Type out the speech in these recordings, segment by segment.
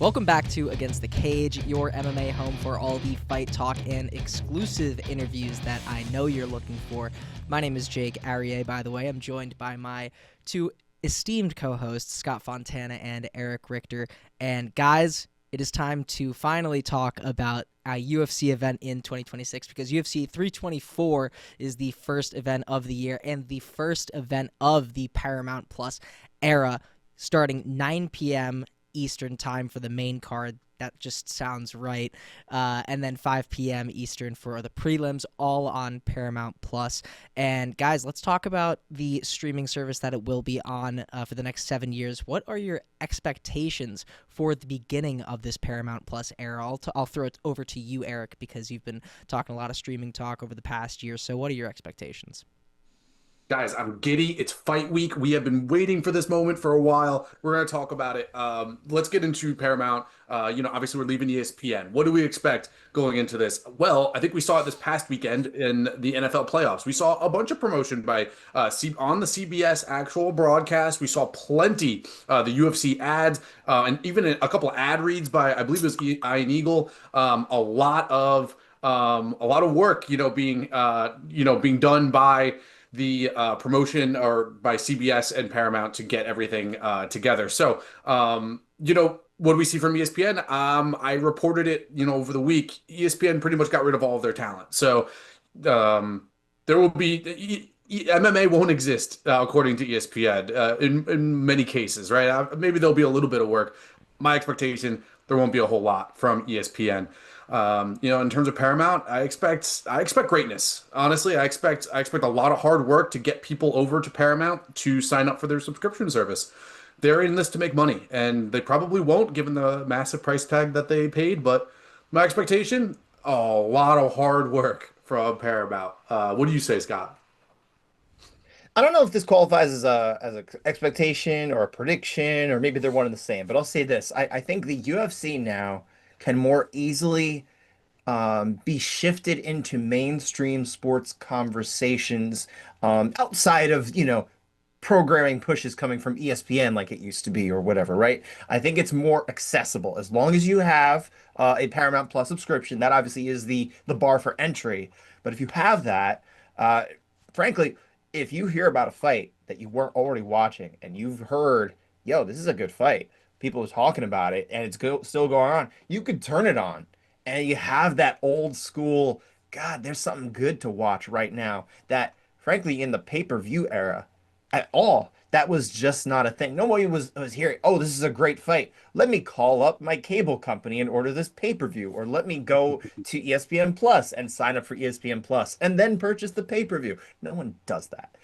Welcome back to Against the Cage, your MMA home for all the fight talk and exclusive interviews that I know you're looking for. My name is Jake Aryeh, by the way. I'm joined by my two esteemed co-hosts, Scott Fontana and Erich Richter. And guys, it is time to finally talk about a UFC event in 2026 because UFC 324 is the first event of the year and the first event of the Paramount Plus era, starting 9 p.m. Eastern time for the main card. That just sounds right. And then 5 p.m. Eastern for the prelims, all on Paramount Plus. And guys, let's talk about the streaming service that it will be on for the next 7 years. What are your expectations for the beginning of this Paramount Plus era? I'll throw it over to you, Erich, because you've been talking a lot of streaming talk over the past year. So what are your expectations? Guys, I'm giddy. It's fight week. We have been waiting for this moment for a while. We're going to talk about it. Let's get into Paramount. Obviously we're leaving ESPN. What do we expect going into this? Well, I think we saw it this past weekend in the NFL playoffs. We saw a bunch of promotion by on the CBS actual broadcast. We saw plenty the UFC ads and even a couple of ad reads by I believe it was Ian Eagle. A lot of work, being done by the promotion or by CBS and Paramount to get everything together. So, what do we see from ESPN? I reported it, over the week. ESPN pretty much got rid of all of their talent. So, there will be MMA won't exist according to ESPN in many cases, right? Maybe there'll be a little bit of work. My expectation, there won't be a whole lot from ESPN. In terms of Paramount, I expect greatness. Honestly, I expect a lot of hard work to get people over to Paramount to sign up for their subscription service. They're in this to make money, and they probably won't given the massive price tag that they paid. But my expectation, a lot of hard work from Paramount. What do you say, Scott? I don't know if this qualifies as a expectation or a prediction, or maybe they're one and the same, but I'll say this. I think the UFC now can more easily be shifted into mainstream sports conversations outside of, programming pushes coming from ESPN like it used to be or whatever, right? I think it's more accessible as long as you have a Paramount Plus subscription. That obviously is the bar for entry. But if you have that, frankly, if you hear about a fight that you weren't already watching and you've heard, yo, this is a good fight, people are talking about it and it's still going on, you could turn it on and you have that old school, God, there's something good to watch right now that, frankly, in the pay-per-view era at all, that was just not a thing. Nobody was hearing, oh, this is a great fight. Let me call up my cable company and order this pay-per-view, or let me go to ESPN Plus and sign up for ESPN Plus and then purchase the pay-per-view. No one does that.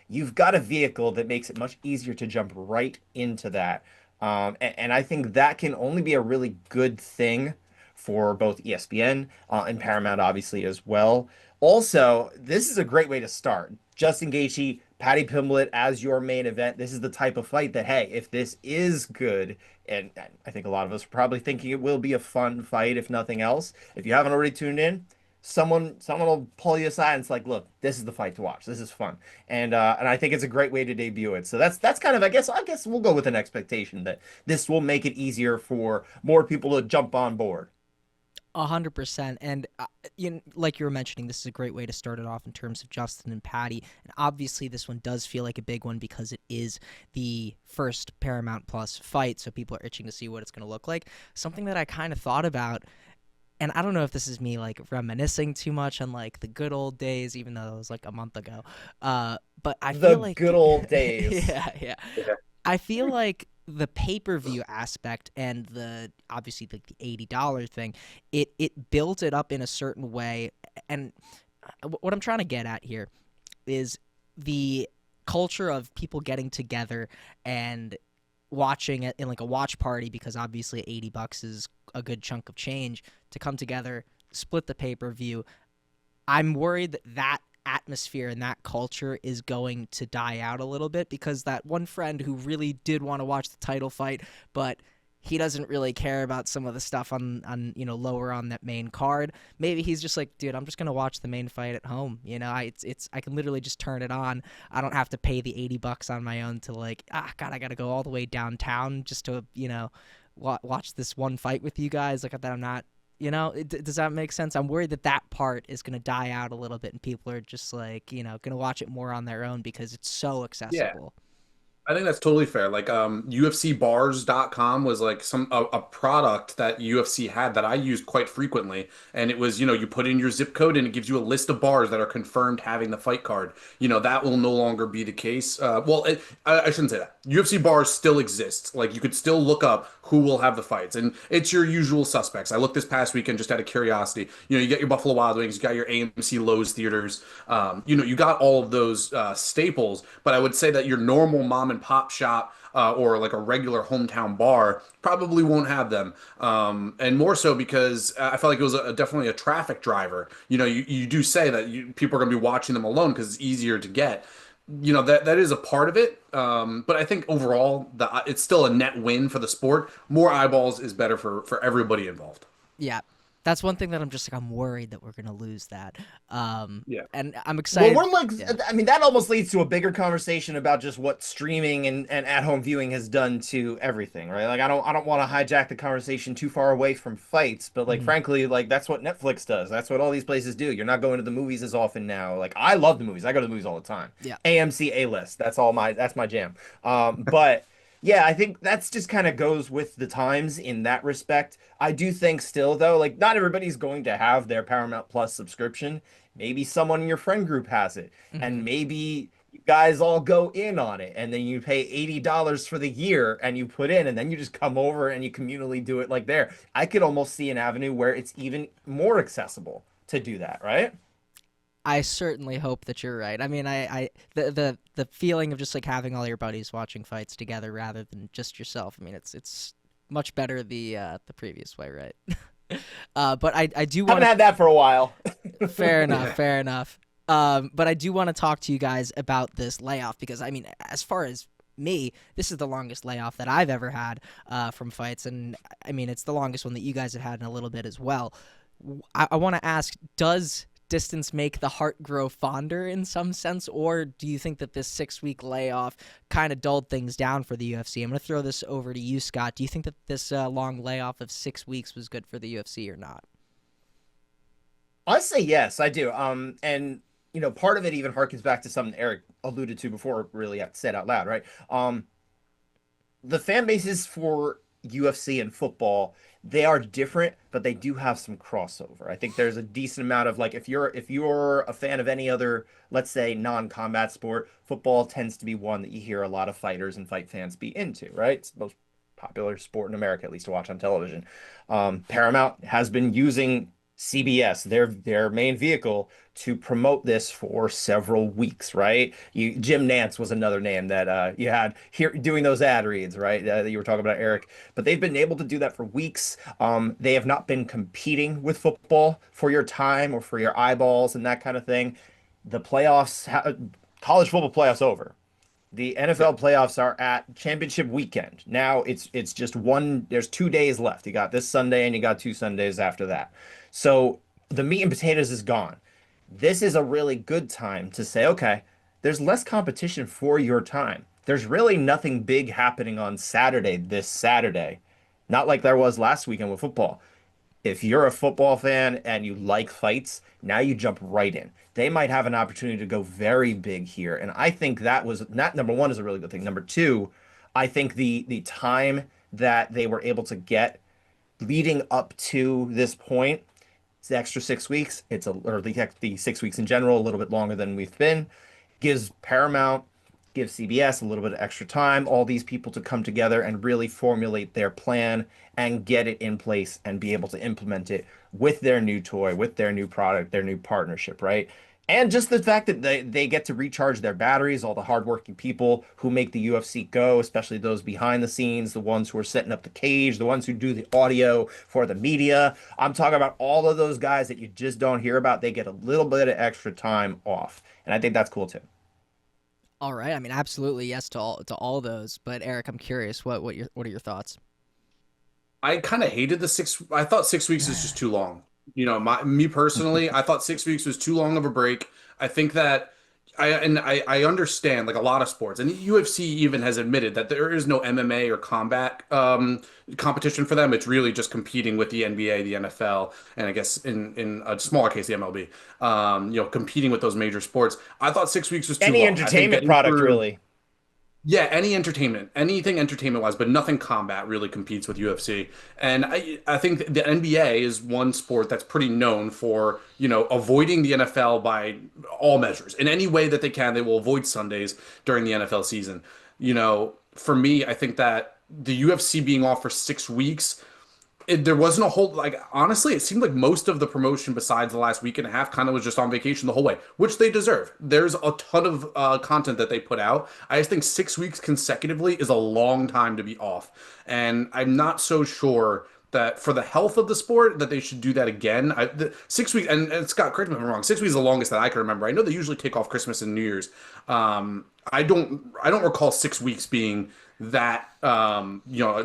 You've got a vehicle that makes it much easier to jump right into that. And I think that can only be a really good thing for both ESPN and Paramount, obviously, as well. Also, this is a great way to start. Justin Gaethje, Paddy Pimblett as your main event. This is the type of fight that, hey, if this is good, and I think a lot of us are probably thinking it will be a fun fight, if nothing else. If you haven't already tuned in, someone will pull you aside and it's like, look, this is the fight to watch. This is fun. And I think it's a great way to debut it. So that's kind of, I guess we'll go with an expectation that this will make it easier for more people to jump on board. 100%. And like you were mentioning, this is a great way to start it off in terms of Justin and Paddy. And obviously this one does feel like a big one because it is the first Paramount Plus fight. So people are itching to see what it's going to look like. Something that I kind of thought about, and I don't know if this is me like reminiscing too much on like the good old days, even though it was like a month ago. But I feel like good old days. Yeah. I feel like the pay-per-view aspect and the obviously like the $80 thing, it built it up in a certain way. And what I'm trying to get at here is the culture of people getting together and watching it in like a watch party, because obviously $80 is a good chunk of change to come together, split the pay-per-view. I'm worried that atmosphere and that culture is going to die out a little bit, because that one friend who really did want to watch the title fight, but he doesn't really care about some of the stuff on lower on that main card. Maybe he's just like, dude, I'm just gonna watch the main fight at home. I can literally just turn it on. I don't have to pay the $80 on my own to like, God, I gotta go all the way downtown just to watch this one fight with you guys, like that I'm not, does that make sense? I'm worried that that part is going to die out a little bit and people are just like, going to watch it more on their own because it's so Yeah. accessible. I think that's totally fair. Like UFCbars.com was like a product that UFC had that I used quite frequently. And it was, you put in your zip code and it gives you a list of bars that are confirmed having the fight card. That will no longer be the case. I shouldn't say that. UFC bars still exist. Like you could still look up who will have the fights. And it's your usual suspects. I looked this past weekend just out of curiosity. You get your Buffalo Wild Wings, you got your AMC Lowe's theaters. You got all of those staples, but I would say that your normal mom and pop shop or like a regular hometown bar probably won't have them. And more so because I felt like it was definitely a traffic driver. You do say that people are going to be watching them alone because it's easier to get. That is a part of it. But I think overall, it's still a net win for the sport. More eyeballs is better for everybody involved. Yeah. That's one thing that I'm worried that we're going to lose that. Yeah. And I'm Well, excited. we're like, Yeah. I mean, that almost leads to a bigger conversation about just what streaming and at-home viewing has done to everything, right? Like, I don't want to hijack the conversation too far away from fights, but like, Mhm. frankly, like that's what Netflix does. That's what all these places do. You're not going to the movies as often now. Like, I love the movies. I go to the movies all the time. Yeah. AMC A-list. That's my jam. But yeah, I think that's just kind of goes with the times in that respect. I do think still though, like not everybody's going to have their Paramount Plus subscription. Maybe someone in your friend group has it, and Mhm. maybe you guys all go in on it, and then you pay $80 for the year and you put in, and then you just come over and you communally do it like there. I could almost see an avenue where it's even more accessible to do that, right? I certainly hope that you're right. I mean, the feeling of just like having all your buddies watching fights together rather than just yourself. I mean, it's much better the previous way, right? But I do want Haven't had that for a while. to. Fair enough, fair enough. But I do want to talk to you guys about this layoff because I mean, as far as me, this is the longest layoff that I've ever had from fights, and I mean, it's the longest one that you guys have had in a little bit as well. I want to ask, does distance make the heart grow fonder in some sense, or do you think that this 6 week layoff kind of dulled things down for the UFC? I'm going to throw this over to you, Scott. Do you think that this long layoff of 6 weeks was good for the UFC or not? I say yes, I do. And part of it even harkens back to something Eric alluded to before, it really have said out loud, right? The fan bases for UFC and football, they are different, but they do have some crossover. I think there's a decent amount of like if you're a fan of any other, let's say, non-combat sport, football tends to be one that you hear a lot of fighters and fight fans be into, right? It's the most popular sport in America, at least to watch on television. Paramount has been using CBS, their main vehicle, to promote this for several weeks, right? Jim Nance was another name that you had here doing those ad reads, right? That you were talking about, Eric. But they've been able to do that for weeks. They have not been competing with football for your time or for your eyeballs and that kind of thing. The college football playoffs over. The Yeah. NFL playoffs are at championship weekend. Now it's just one, there's 2 days left. You got this Sunday and you got two Sundays after that. So the meat and potatoes is gone. This is a really good time to say, okay, there's less competition for your time. There's really nothing big happening on Saturday, this Saturday. Not like there was last weekend with football. If you're a football fan and you like fights, now you jump right in. They might have an opportunity to go very big here. And I think that number one is a really good thing. Number two, I think the time that they were able to get leading up to this point, it's the extra 6 weeks. Or the 6 weeks in general, a little bit longer than we've been. Gives Paramount, gives CBS a little bit of extra time, all these people to come together and really formulate their plan and get it in place and be able to implement it with their new toy, with their new product, their new partnership, right? And just the fact that they get to recharge their batteries, all the hardworking people who make the UFC go, especially those behind the scenes, the ones who are setting up the cage, the ones who do the audio for the media. I'm talking about all of those guys that you just don't hear about. They get a little bit of extra time off. And I think that's cool too. All right. I mean, absolutely yes to all those. But Eric, I'm curious, what are your thoughts? I kind of hated the six. I thought 6 weeks is just too long. Me personally, I thought 6 weeks was too long of a break. I think that I understand like a lot of sports, and UFC even has admitted that there is no MMA or combat competition for them. It's really just competing with the NBA, the NFL, and I guess in a smaller case the MLB. Competing with those major sports. I thought 6 weeks was too Any long. I think entertainment getting product, through. really. Yeah, any entertainment, anything entertainment wise, but nothing combat really competes with UFC. And I think the NBA is one sport that's pretty known for, avoiding the NFL by all measures. In any way that they can, they will avoid Sundays during the NFL season. For me, I think that the UFC being off for 6 weeks, there wasn't a whole like honestly it seemed like most of the promotion besides the last week and a half kind of was just on vacation the whole way, which they deserve. There's a ton of content that they put out. I just think 6 weeks consecutively is a long time to be off, and I'm not so sure that for the health of the sport that they should do that again. 6 weeks, and Scott, correct me if I'm wrong, 6 weeks is the longest that I can remember. I know they usually take off Christmas and New Year's. I don't recall 6 weeks being that a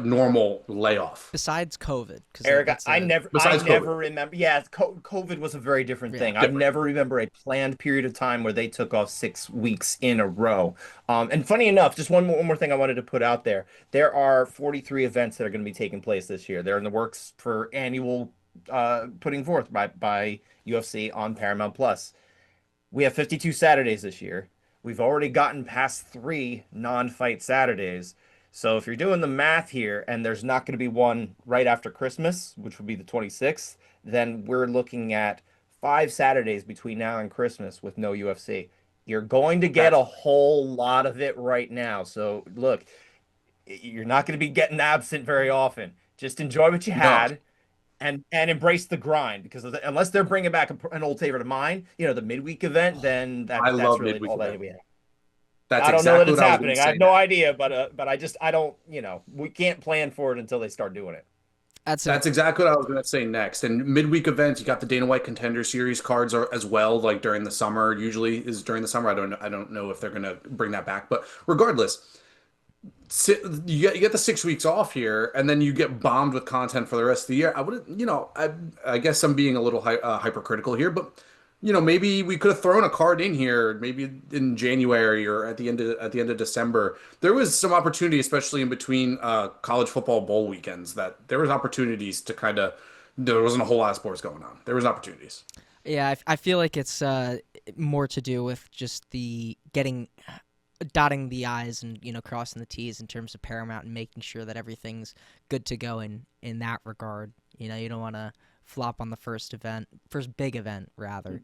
normal layoff. Besides COVID, because Eric, that's I a never, I Besides never COVID. remember. Yeah, COVID was a very different yeah. thing. I Different. never remember a planned period of time where they took off 6 weeks in a row. And funny enough, just one more thing I wanted to put out there. There are 43 events that are going to be taking place this year. They're in the works for annual putting forth by UFC on Paramount Plus. We have 52 Saturdays this year. We've already gotten past three non-fight Saturdays. So if you're doing the math here and there's not going to be one right after Christmas, which would be the 26th, then we're looking at 5 Saturdays between now and Christmas with no UFC. You're going to get That's a whole lot of it right now. So look, you're not going to be getting absent very often. Just enjoy what you no. had and embrace the grind because unless they're bringing back an old favorite of mine, the midweek event, then I that's love really midweek all that event. we have. That's I don't know that exactly it's what I was going happening. to I say have no next. idea, but I don't, we can't plan for it until they start doing it. that's a That's exactly what I was going to say next. And midweek events, you got the Dana White Contender Series cards as well, like during the summer. Usually is during the summer. I don't know if they're going to bring that back, but regardless, you get the 6 weeks off here, and then you get bombed with content for the rest of the year. I would, I guess I'm being a little hypercritical here, but maybe we could have thrown a card in here, maybe in January or at the end of December. There was some opportunity, especially in between college football bowl weekends, that there was opportunities to kind of. There wasn't a whole lot of sports going on. There was opportunities. Yeah, I feel like it's more to do with just the dotting the i's and crossing the t's in terms of Paramount and making sure that everything's good to go in that regard. You don't want to flop on the first big event rather.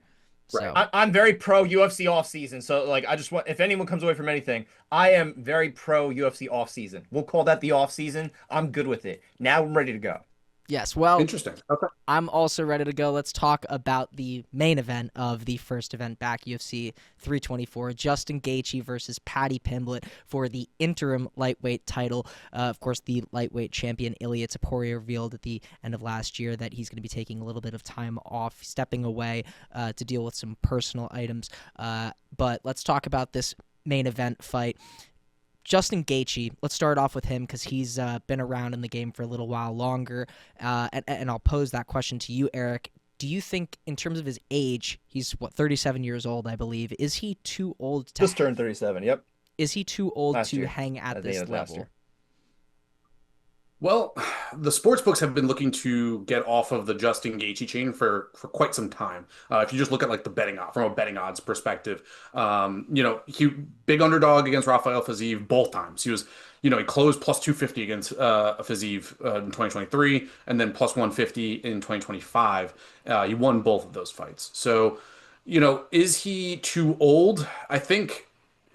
Right. So I'm very pro UFC off season. So like, I just want if anyone comes away from anything, I am very pro UFC off season. We'll call that the off season. I'm good with it. Now I'm ready to go. yes, well, Interesting. Okay. I'm also ready to go. Let's talk about the main event of the first event back, UFC 324. Justin Gaethje versus Paddy Pimblett for the interim lightweight title. Of course, the lightweight champion Ilia Topuria revealed at the end of last year that he's going to be taking a little bit of time off, stepping away to deal with some personal items. But let's talk about this main event fight. Justin Gaethje, let's start off with him because he's been around in the game for a little while longer, and I'll pose that question to you, Eric. Do you think, in terms of his age, he's 37 years old, I believe. Is he too old to? Just turned 37. Yep. Is he too old Last to year. hang at At the end this of last level? year. Well, the sports books have been looking to get off of the Justin Gaethje chain for quite some time. If you just look at like the betting from a betting odds perspective, he big underdog against Rafael Fiziev both times. He closed plus 250 against Fiziev in 2023, and then plus 150 in 2025. He won both of those fights. So, is he too old? I think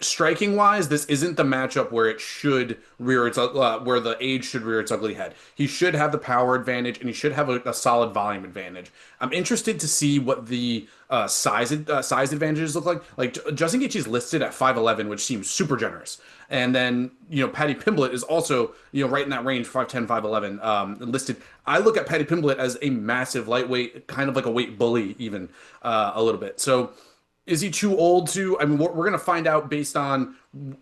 striking wise, this isn't the matchup where it should where the age should rear its ugly head. He should have the power advantage, and he should have a solid volume advantage. I'm interested to see what the size advantages look like. Like Justin Gaethje is listed at 5'11", which seems super generous. And then Paddy Pimblett is also right in that range, 5'10", 5'11", listed. I look at Paddy Pimblett as a massive lightweight, kind of like a weight bully even a little bit. So is he too old to? I mean, we're gonna find out based on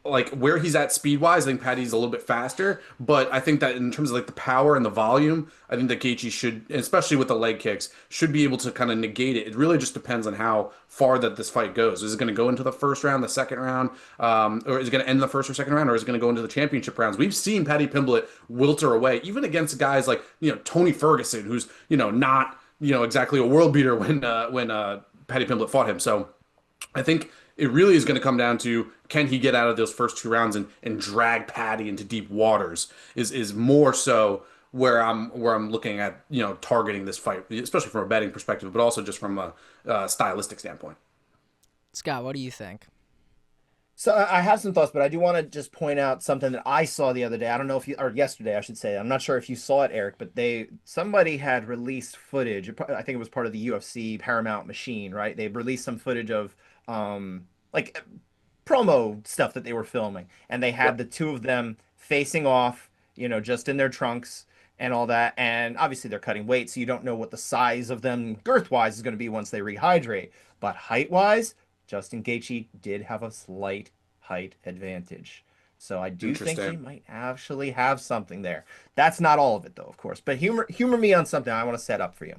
like where he's at speed wise. I think Paddy's a little bit faster, but I think that in terms of like the power and the volume, I think that Gaethje should, especially with the leg kicks, should be able to kind of negate it. It really just depends on how far that this fight goes. Is it going to go into the first round, the second round, or is it going to end the first or second round, or is it going to go into the championship rounds? We've seen Paddy Pimblett wilter away, even against guys like Tony Ferguson, who's not exactly a world beater when Paddy Pimblett fought him. So. I think it really is going to come down to can he get out of those first two rounds and drag Paddy into deep waters is more so where I'm looking at targeting this fight, especially from a betting perspective, but also just from a stylistic standpoint. Scott, what do you think? So I have some thoughts, but I do want to just point out something that I saw the other day. I don't know if you, or yesterday, I should say. I'm not sure if you saw it, Eric, but somebody had released footage. I think it was part of the UFC Paramount machine, right? They released some footage of like promo stuff that they were filming, and they had Yep. the two of them facing off, just in their trunks and all that. And obviously they're cutting weight, so you don't know what the size of them girth wise is going to be once they rehydrate. But height wise, Justin Gaethje did have a slight height advantage. So I do think he Interesting. might actually have something there. That's not all of it though, of course. But humor me on something I want to set up for you.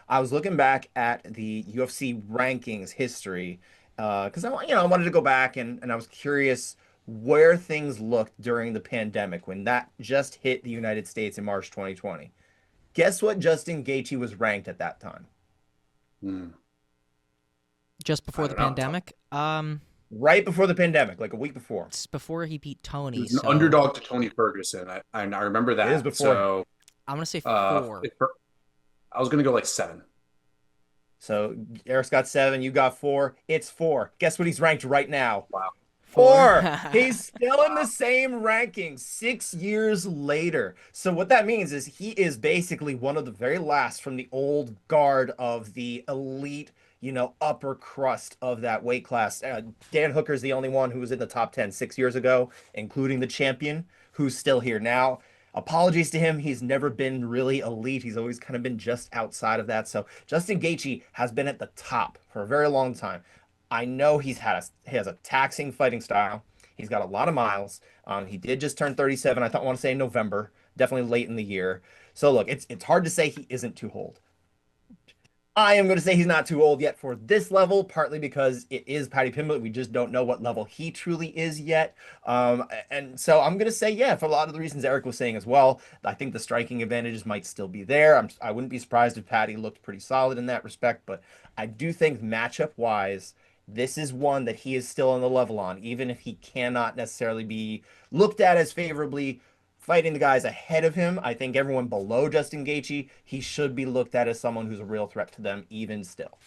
I was looking back at the UFC rankings history because I wanted to go back and I was curious where things looked during the pandemic when that just hit the United States in March 2020. Guess what Justin Gaethje was ranked at that time? Hmm. Just I before the don't know. pandemic? Right before the pandemic, like a week before. It's before he beat He Tony, was an so underdog to Tony Ferguson. I remember It is that. before. So I'm gonna say uh, 4. I was gonna go like 7. So Eric's got 7, you got 4. It's 4. Guess what he's ranked right now? Wow. 4. 4. He's still in the same ranking 6 years later. So what that means is he is basically one of the very last from the old guard of the elite, upper crust of that weight class. Dan Hooker's the only one who was in the top 10 6 years ago, including the champion, who's still here now. Apologies to him. He's never been really elite. He's always kind of been just outside of that. So Justin Gaethje has been at the top for a very long time. I know he has a taxing fighting style. He's got a lot of miles. He did just turn 37. I want to say in November, definitely late in the year. So look, it's hard to say he isn't too old. I am going to say he's not too old yet for this level, partly because it is Paddy Pimblett. We just don't know what level he truly is yet. And so I'm going to say, yeah, for a lot of the reasons Eric was saying as well, I think the striking advantages might still be there. I wouldn't be surprised if Paddy looked pretty solid in that respect, but I do think matchup wise, this is one that he is still on the level on, even if he cannot necessarily be looked at as favorably fighting the guys ahead of him. I think everyone below Justin Gaethje, he should be looked at as someone who's a real threat to them, even still.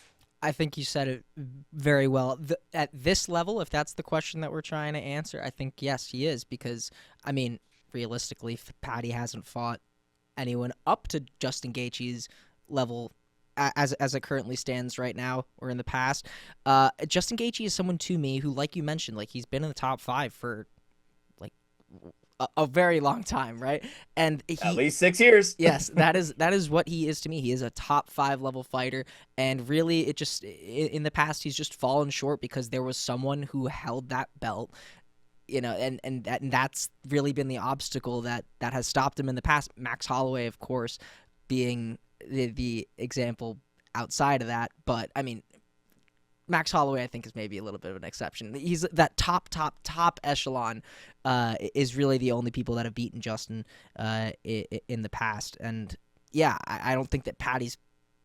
I think you said it very well. At this level, if that's the question that we're trying to answer, I think yes, he is because I mean, realistically, Paddy hasn't fought anyone up to Justin Gaethje's level as it currently stands right now or in the past. Justin Gaethje is someone to me who, like you mentioned, like he's been in the top 5 for like a very long time, right? And At he least 6 years. yes, that is what he is to me. He is a top 5 level fighter, and really, it just in the past he's just fallen short because there was someone who held that belt, and that's really been the obstacle that has stopped him in the past. Max Holloway, of course, being the example outside of that, but I mean, Max Holloway, I think, is maybe a little bit of an exception. He's that top echelon is really the only people that have beaten Justin in the past. And yeah, I don't think that Paddy's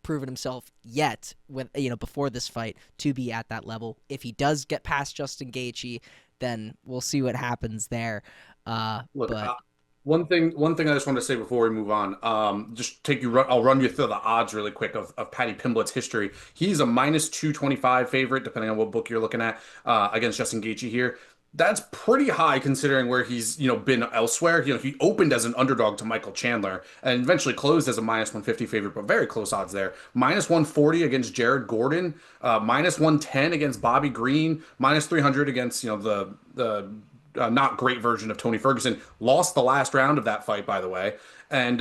proven himself yet with before this fight to be at that level. If he does get past Justin Gaethje, then we'll see what happens there. Look, But one thing I just want to say before we move on, just I'll run you through the odds really quick of Paddy Pimblett's history. He's a minus 225 favorite, depending on what book you're looking at, against Justin Gaethje here. That's pretty high considering where he's, been elsewhere. He opened as an underdog to Michael Chandler and eventually closed as a minus 150 favorite, but very close odds there. Minus 140 against Jared Gordon, minus 110 against Bobby Green, minus 300 against, the not great version of Tony Ferguson. Lost the last round of that fight, by the way. And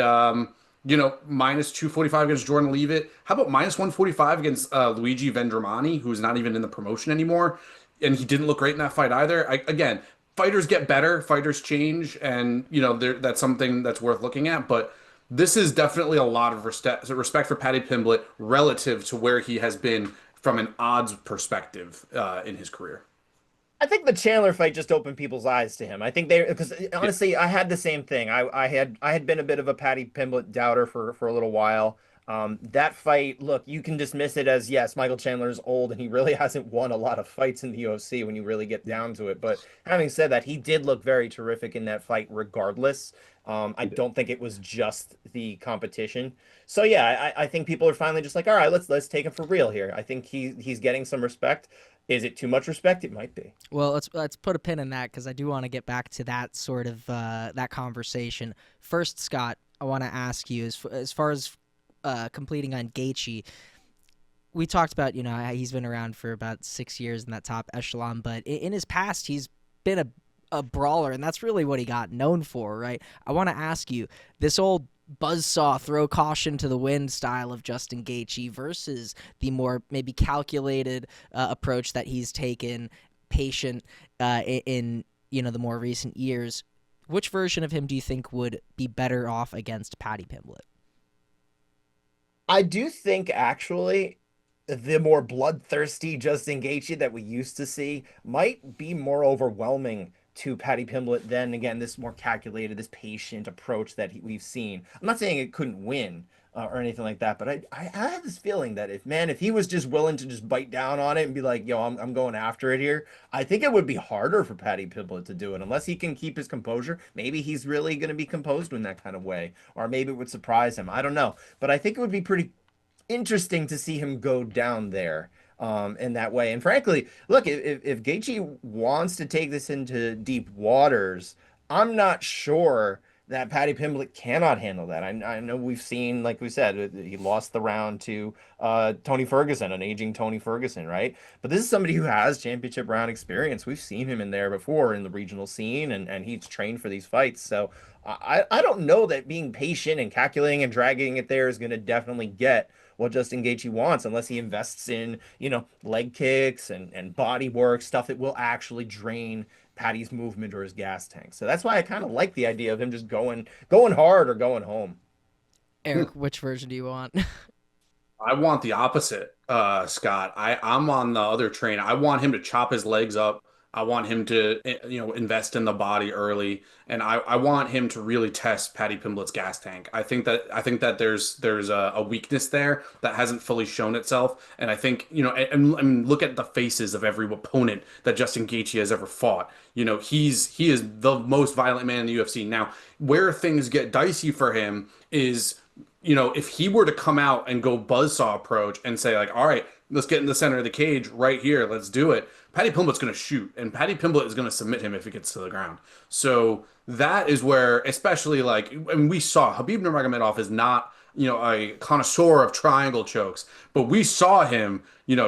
minus 245 against Jordan Leavitt. How about minus 145 against Luigi Vendramani, who's not even in the promotion anymore? And he didn't look great in that fight either. Again, fighters get better, fighters change, and that's something that's worth looking at. But this is definitely a lot of respect for Paddy Pimblett relative to where he has been from an odds perspective in his career. I think the Chandler fight just opened people's eyes to him. I think because Yeah. honestly, I had the same thing. I had been a bit of a Paddy Pimblett doubter for a little while. That fight, look, you can dismiss it as yes, Michael Chandler is old and he really hasn't won a lot of fights in the UFC when you really get down to it. But having said that, he did look very terrific in that fight, regardless. I don't think it was just the competition. So yeah, I think people are finally just like, all right, let's take him for real here. I think he's getting some respect. Is it too much respect? It might be. Well, let's put a pin in that because I do want to get back to that sort of that conversation. First, Scott, I want to ask you as far as completing on Gaethje. We talked about how he's been around for about 6 years in that top echelon, but in his past he's been a brawler, and that's really what he got known for, right? I want to ask you, this old buzzsaw, throw caution to the wind style of Justin Gaethje versus the more maybe calculated approach that he's taken, patient in the more recent years. Which version of him do you think would be better off against Paddy Pimblett? I do think actually the more bloodthirsty Justin Gaethje that we used to see might be more overwhelming to Paddy Pimblett than again this more calculated, this patient approach that we've seen. I'm not saying it couldn't win or anything like that, but I have this feeling that if he was just willing to just bite down on it and be like, yo, I'm going after it here, I think it would be harder for Paddy Pimblett to do it unless he can keep his composure. Maybe he's really going to be composed in that kind of way, or maybe it would surprise him. I don't know, but I think it would be pretty interesting to see him go down there in that way. And frankly, look, if Gaethje wants to take this into deep waters, I'm not sure that Paddy Pimblett cannot handle that. I know we've seen, like we said, he lost the round to Tony Ferguson, an aging Tony Ferguson, right? But this is somebody who has championship round experience. We've seen him in there before in the regional scene, and he's trained for these fights. So I don't know that being patient and calculating and dragging it there is going to definitely get what Justin Gaethje wants unless he invests in, leg kicks and body work, stuff that will actually drain Paddy's movement or his gas tank. So that's why I kind of like the idea of him just going hard or going home. Eric, which version do you want? I want the opposite, Scott. I'm on the other train. I want him to chop his legs up. I want him to, invest in the body early, and I want him to really test Paddy Pimblett's gas tank. I think that there's a weakness there that hasn't fully shown itself, and I think and look at the faces of every opponent that Justin Gaethje has ever fought. He is the most violent man in the UFC. Now, where things get dicey for him is, if he were to come out and go buzzsaw approach and say like, all right, let's get in the center of the cage right here, let's do it. Paddy Pimblett's going to shoot, and Paddy Pimblett is going to submit him if he gets to the ground. So that is where, especially we saw Khabib Nurmagomedov is not, a connoisseur of triangle chokes, but we saw him,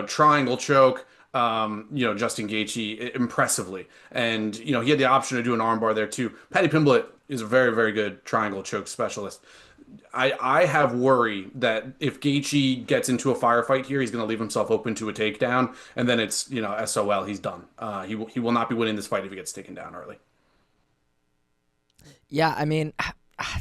triangle choke, Justin Gaethje impressively, and he had the option to do an armbar there too. Paddy Pimblett is a very, very good triangle choke specialist. I have worry that if Gaethje gets into a firefight here, he's going to leave himself open to a takedown, and then it's SOL. He's done. He will not be winning this fight if he gets taken down early. Yeah, I mean,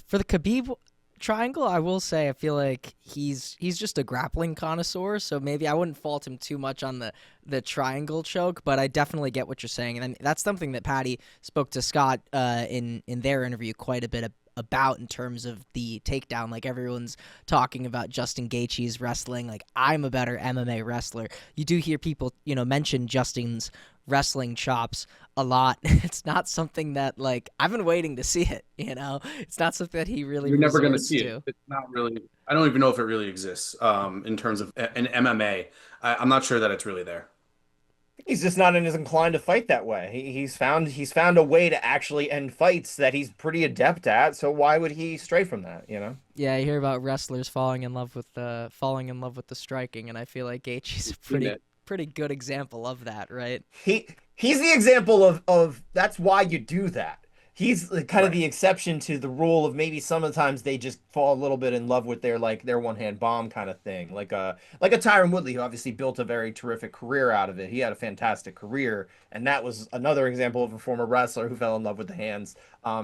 for the Khabib triangle, I will say I feel like he's just a grappling connoisseur, so maybe I wouldn't fault him too much on the triangle choke, but I definitely get what you're saying, and that's something that Paddy spoke to Scott in their interview quite a bit about in terms of the takedown. Like, everyone's talking about Justin Gaethje's wrestling, like, I'm a better MMA wrestler. You do hear people, mention Justin's wrestling chops a lot. It's not something that, like, I've been waiting to see it, It's not something that he really You're never going to resorts see to. it. It's not really. I don't even know if it really exists in terms of an MMA. I'm not sure that it's really there. He's just not as inclined to fight that way. He's found a way to actually end fights that he's pretty adept at. So why would he stray from that? Yeah, I hear about wrestlers falling in love with the striking, and I feel like Gaethje's a pretty good example of that, right? He's the example of that's why you do that. he's kind of Right. the exception to the rule of maybe sometimes they just fall a little bit in love with their one hand bomb kind of thing. Like a Tyron Woodley who obviously built a very terrific career out of it. He had a fantastic career, and that was another example of a former wrestler who fell in love with the hands.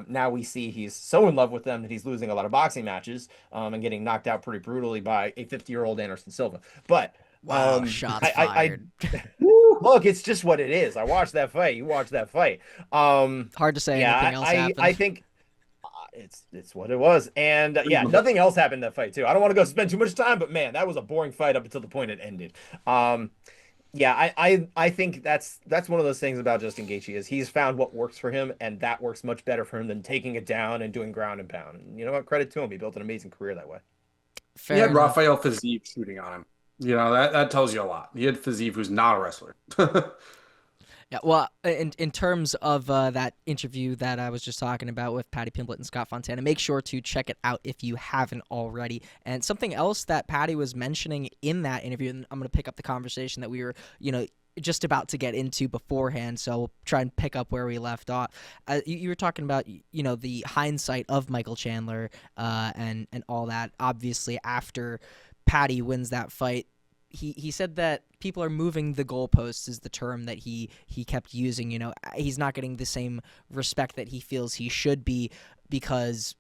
Now we see he's so in love with them that he's losing a lot of boxing matches and getting knocked out pretty brutally by a 50-year-old Anderson Silva. But Wow, shots I fired. Woo, look, it's just what it is. I watched that fight. You watched that fight. Hard to say Yeah, anything else happened. I think it's what it was, and yeah, nothing else happened in that fight too. I don't want to go spend too much time, but man, that was a boring fight up until the point it ended. Um, yeah, I think that's one of those things about Justin Gaethje is he's found what works for him, and that works much better for him than taking it down and doing ground and pound. And you know what? Credit to him. He built an amazing career that way. He Fair had enough. Rafael Fiziev shooting on him. That tells you a lot. He had Fiziev, who's not a wrestler. Yeah, well, in terms of that interview that I was just talking about with Paddy Pimblett and Scott Fontana, make sure to check it out if you haven't already. And something else that Paddy was mentioning in that interview, and I'm going to pick up the conversation that we were, just about to get into beforehand, so we'll try and pick up where we left off. You were talking about, the hindsight of Michael Chandler and all that. Obviously, after Paddy wins that fight, he said that people are moving the goalposts is the term that he kept using. He's not getting the same respect that he feels he should be because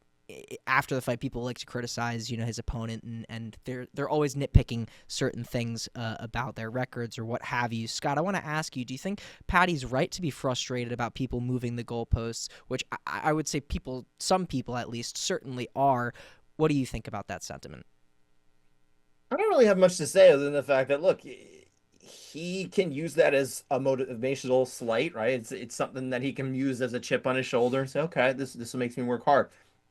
after the fight, people like to criticize, his opponent, and they're always nitpicking certain things about their records or what have you. Scott, I want to ask you, do you think Paddy's right to be frustrated about people moving the goalposts, which I would say some people at least, certainly are. What do you think about that sentiment? I don't really have much to say other than the fact that look, he can use that as a motivational slight, right? It's something that he can use as a chip on his shoulder and say, okay, this makes me work hard.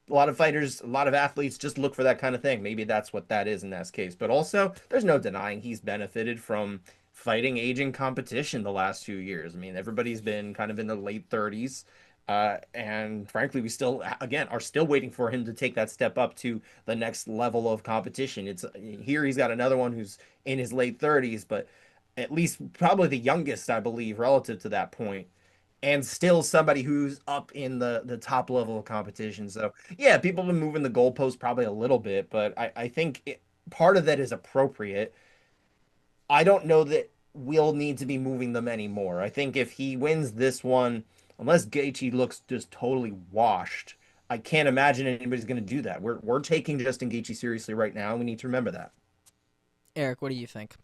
A lot of fighters, a lot of athletes just look for that kind of thing. Maybe that's what that is in that case. But also, there's no denying he's benefited from fighting aging competition the last few years. I mean, everybody's been kind of in the late 30s. And frankly, we still, again, are still waiting for him to take that step up to the next level of competition. It's here he's got another one who's in his late 30s, but at least probably the youngest, I believe, relative to that point, and still somebody who's up in the top level of competition. So yeah, people have been moving the goalpost probably a little bit, but I think part of that is appropriate. I don't know that we'll need to be moving them anymore. I think if he wins this one, unless Gaethje looks just totally washed, I can't imagine anybody's going to do that. We're taking Justin Gaethje seriously right now. And we need to remember that. Eric, what do you think?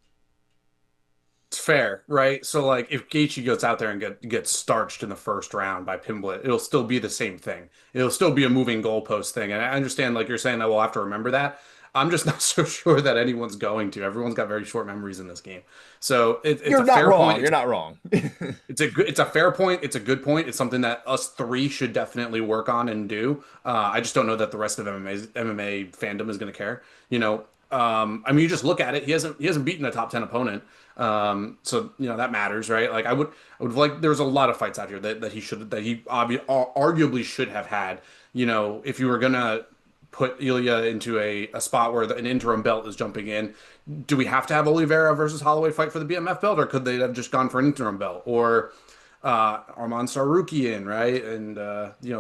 It's fair, right? So like if Gaethje goes out there and gets starched in the first round by Pimblett, it'll still be the same thing. It'll still be a moving goalpost thing. And I understand like you're saying that we'll have to remember that. I'm just not so sure that anyone's going to. Everyone's got very short memories in this game. So it's You're a not fair wrong. point. You're not wrong. It's a fair point. It's a good point. It's something that us three should definitely work on and do. I just don't know that the rest of MMA fandom is going to care. I mean, you just look at it. He hasn't beaten a top 10 opponent. So that matters, right? Like I would like. There's a lot of fights out here that he arguably should have had. If you were gonna put Ilya into a spot where an interim belt is jumping in, do we have to have Oliveira versus Holloway fight for the BMF belt, or could they have just gone for an interim belt, or Arman Sarukian, right? And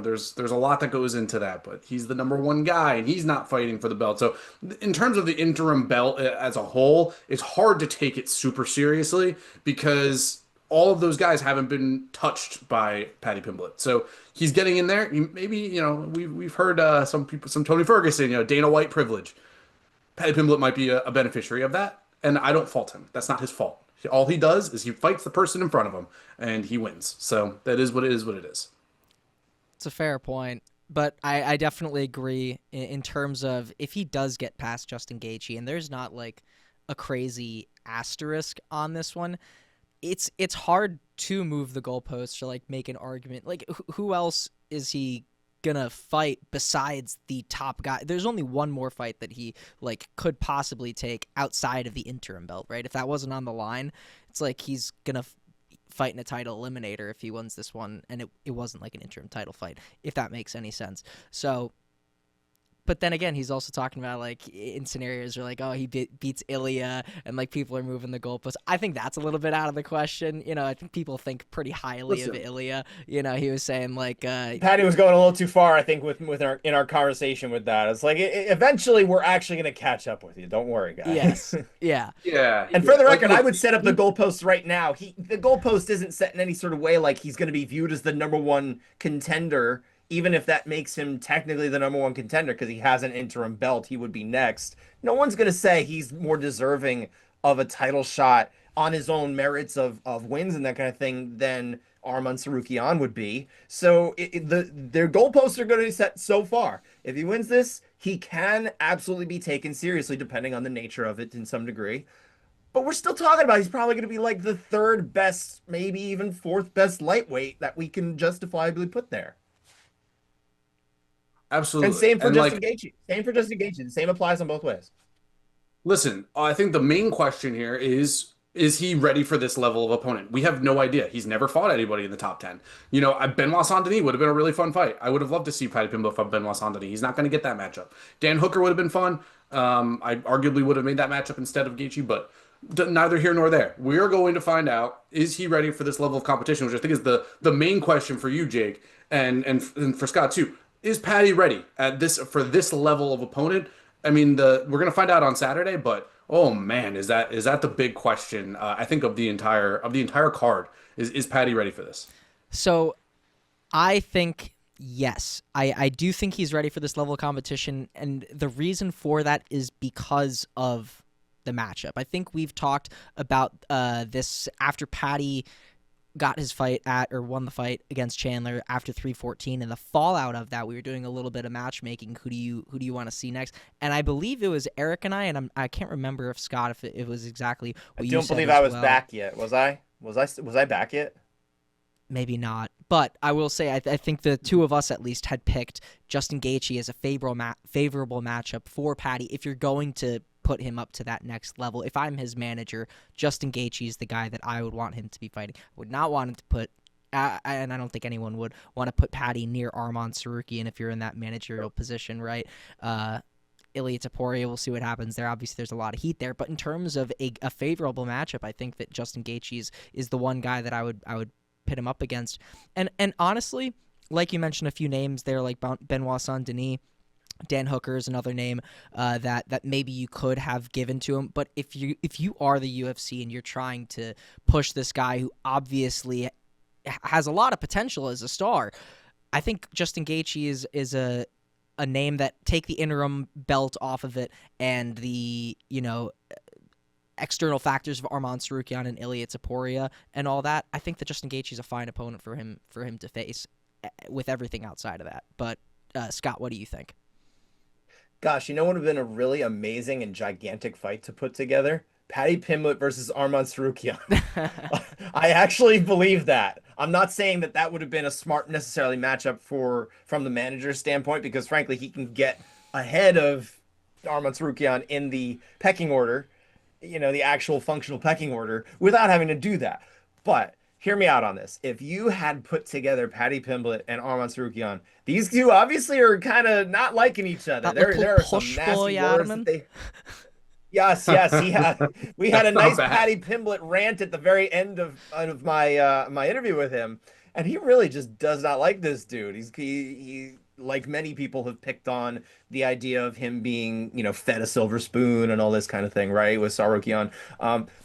there's a lot that goes into that, but he's the number one guy, and he's not fighting for the belt. So, in terms of the interim belt as a whole, it's hard to take it super seriously because all of those guys haven't been touched by Paddy Pimblett. So he's getting in there. Maybe we've heard some people, some Tony Ferguson, Dana White privilege. Paddy Pimblett might be a beneficiary of that, and I don't fault him. That's not his fault. All he does is he fights the person in front of him, and he wins. So that is what it is. What it is. It's a fair point, but I definitely agree in terms of if he does get past Justin Gaethje, and there's not like a crazy asterisk on this one, it's hard to move the goalposts or like make an argument. Like who else is he gonna fight besides the top guy? There's only one more fight that he like could possibly take outside of the interim belt, right? If that wasn't on the line, it's like he's gonna fight in a title eliminator if he wins this one, and it wasn't like an interim title fight, if that makes any sense. So but then again, he's also talking about like in scenarios where like, oh, he beats Ilya, and like people are moving the goalposts. I think that's a little bit out of the question. I think people think pretty highly of Listen, Ilya. He was saying like, Patty was going a little too far, I think, with our conversation with that. It's like eventually we're actually going to catch up with you. Don't worry, guys. yes, yeah, yeah, And for the like record, I look, would set up the goalpost right now. The goalpost isn't set in any sort of way like he's going to be viewed as the number one contender, even if that makes him technically the number one contender because he has an interim belt. He would be next. No one's going to say he's more deserving of a title shot on his own merits of wins and that kind of thing than Arman Tsarukyan would be. So their goalposts are going to be set so far. If he wins this, he can absolutely be taken seriously, depending on the nature of it in some degree. But we're still talking about he's probably going to be like the third best, maybe even fourth best lightweight that we can justifiably put there. And absolutely, same for and Justin like Gaethje. Same for Justin Gaethje. The same applies on both ways. listen, I think the main question here is he ready for this level of opponent? We have no idea. He's never fought anybody in the top 10. Benoit Saint-Denis would have been a really fun fight. I would have loved to see Paddy Pimblett fight Benoit Saint-Denis. He's not going to get that matchup. Dan Hooker would have been fun. I arguably would have made that matchup instead of Gaethje, but neither here nor there. We are going to find out, is he ready for this level of competition, which I think is the main question for you, Jake, and for Scott too. Is Paddy ready at this for this level of opponent? I mean, we're gonna find out on Saturday, but oh man, is that the big question? I think of the entire card. Is Paddy ready for this? So I think yes. I do think he's ready for this level of competition, and the reason for that is because of the matchup. I think we've talked about this after Paddy got his fight or won the fight against Chandler after 314, and the fallout of that. We were doing a little bit of matchmaking. Who do you want to see next? And I believe it was Eric and I can't remember if Scott, if it was exactly what you said. I don't believe I was back yet. Was I? Was I back yet? Maybe not, but I will say I think the two of us at least had picked Justin Gaethje as a favorable matchup for Paddy if you're going to put him up to that next level. If I'm his manager, Justin Gaethje is the guy that I would want him to be fighting. I would not want him to put, and I don't think anyone would want to put Paddy near Arman Tsarukyan if you're in that managerial position, right? Ilya Topuria, we'll see what happens there. Obviously, there's a lot of heat there, but in terms of a favorable matchup, I think that Justin Gaethje is the one guy that I would pit him up against. And honestly, like you mentioned a few names there, like Benoit Saint-Denis, Dan Hooker is another name that maybe you could have given to him. But if you are the UFC and you're trying to push this guy who obviously has a lot of potential as a star, I think Justin Gaethje is a name that take the interim belt off of it and the external factors of Arman Tsarukyan and Ilya Topuria and all that. I think that Justin Gaethje is a fine opponent for him to face with everything outside of that. But Scott, what do you think? Gosh, what would have been a really amazing and gigantic fight to put together? Paddy Pimblett versus Arman Tsarukyan. I actually believe that. I'm not saying that would have been a smart necessarily matchup from the manager's standpoint, because frankly, he can get ahead of Arman Tsarukyan in the pecking order, the actual functional pecking order, without having to do that. But hear me out on this. If you had put together Paddy Pimblett and Arman Tsarukyan, these two obviously are kind of not liking each other. There are some nasty words that they... Yes, we had a nice Paddy Pimblett rant at the very end of my interview with him, and he really just does not like this dude. He like many people have picked on the idea of him being, fed a silver spoon and all this kind of thing, right? With Tsarukyan.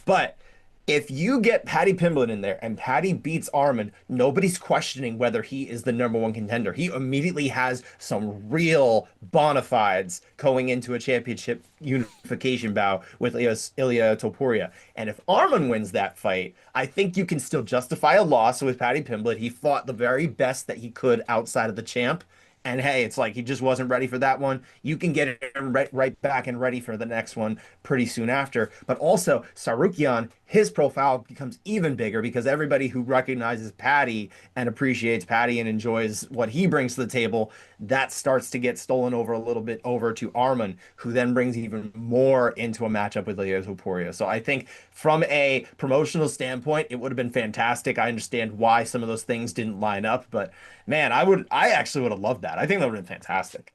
But if you get Paddy Pimblett in there and Paddy beats Arman, nobody's questioning whether he is the number one contender. He immediately has some real bona fides going into a championship unification bout with Ilya Topuria. And if Arman wins that fight, I think you can still justify a loss with Paddy Pimblett. He fought the very best that he could outside of the champ. And hey, it's like he just wasn't ready for that one. You can get it right back and ready for the next one pretty soon after. But also, Tsarukyan, his profile becomes even bigger because everybody who recognizes Paddy and appreciates Paddy and enjoys what he brings to the table, that starts to get stolen over a little bit over to Arman, who then brings even more into a matchup with Ilya Topuria. So I think from a promotional standpoint, it would have been fantastic. I understand why some of those things didn't line up, but man, I actually would have loved that. I think that would have been fantastic.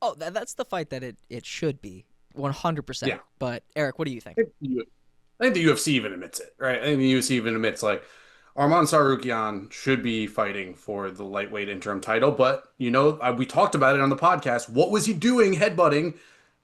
Oh, that's the fight that it should be, 100%. Yeah. But Eric, what do you think? I think the UFC even admits it, right? I think the UFC even admits like Arman Sarukian should be fighting for the lightweight interim title, but we talked about it on the podcast. What was he doing headbutting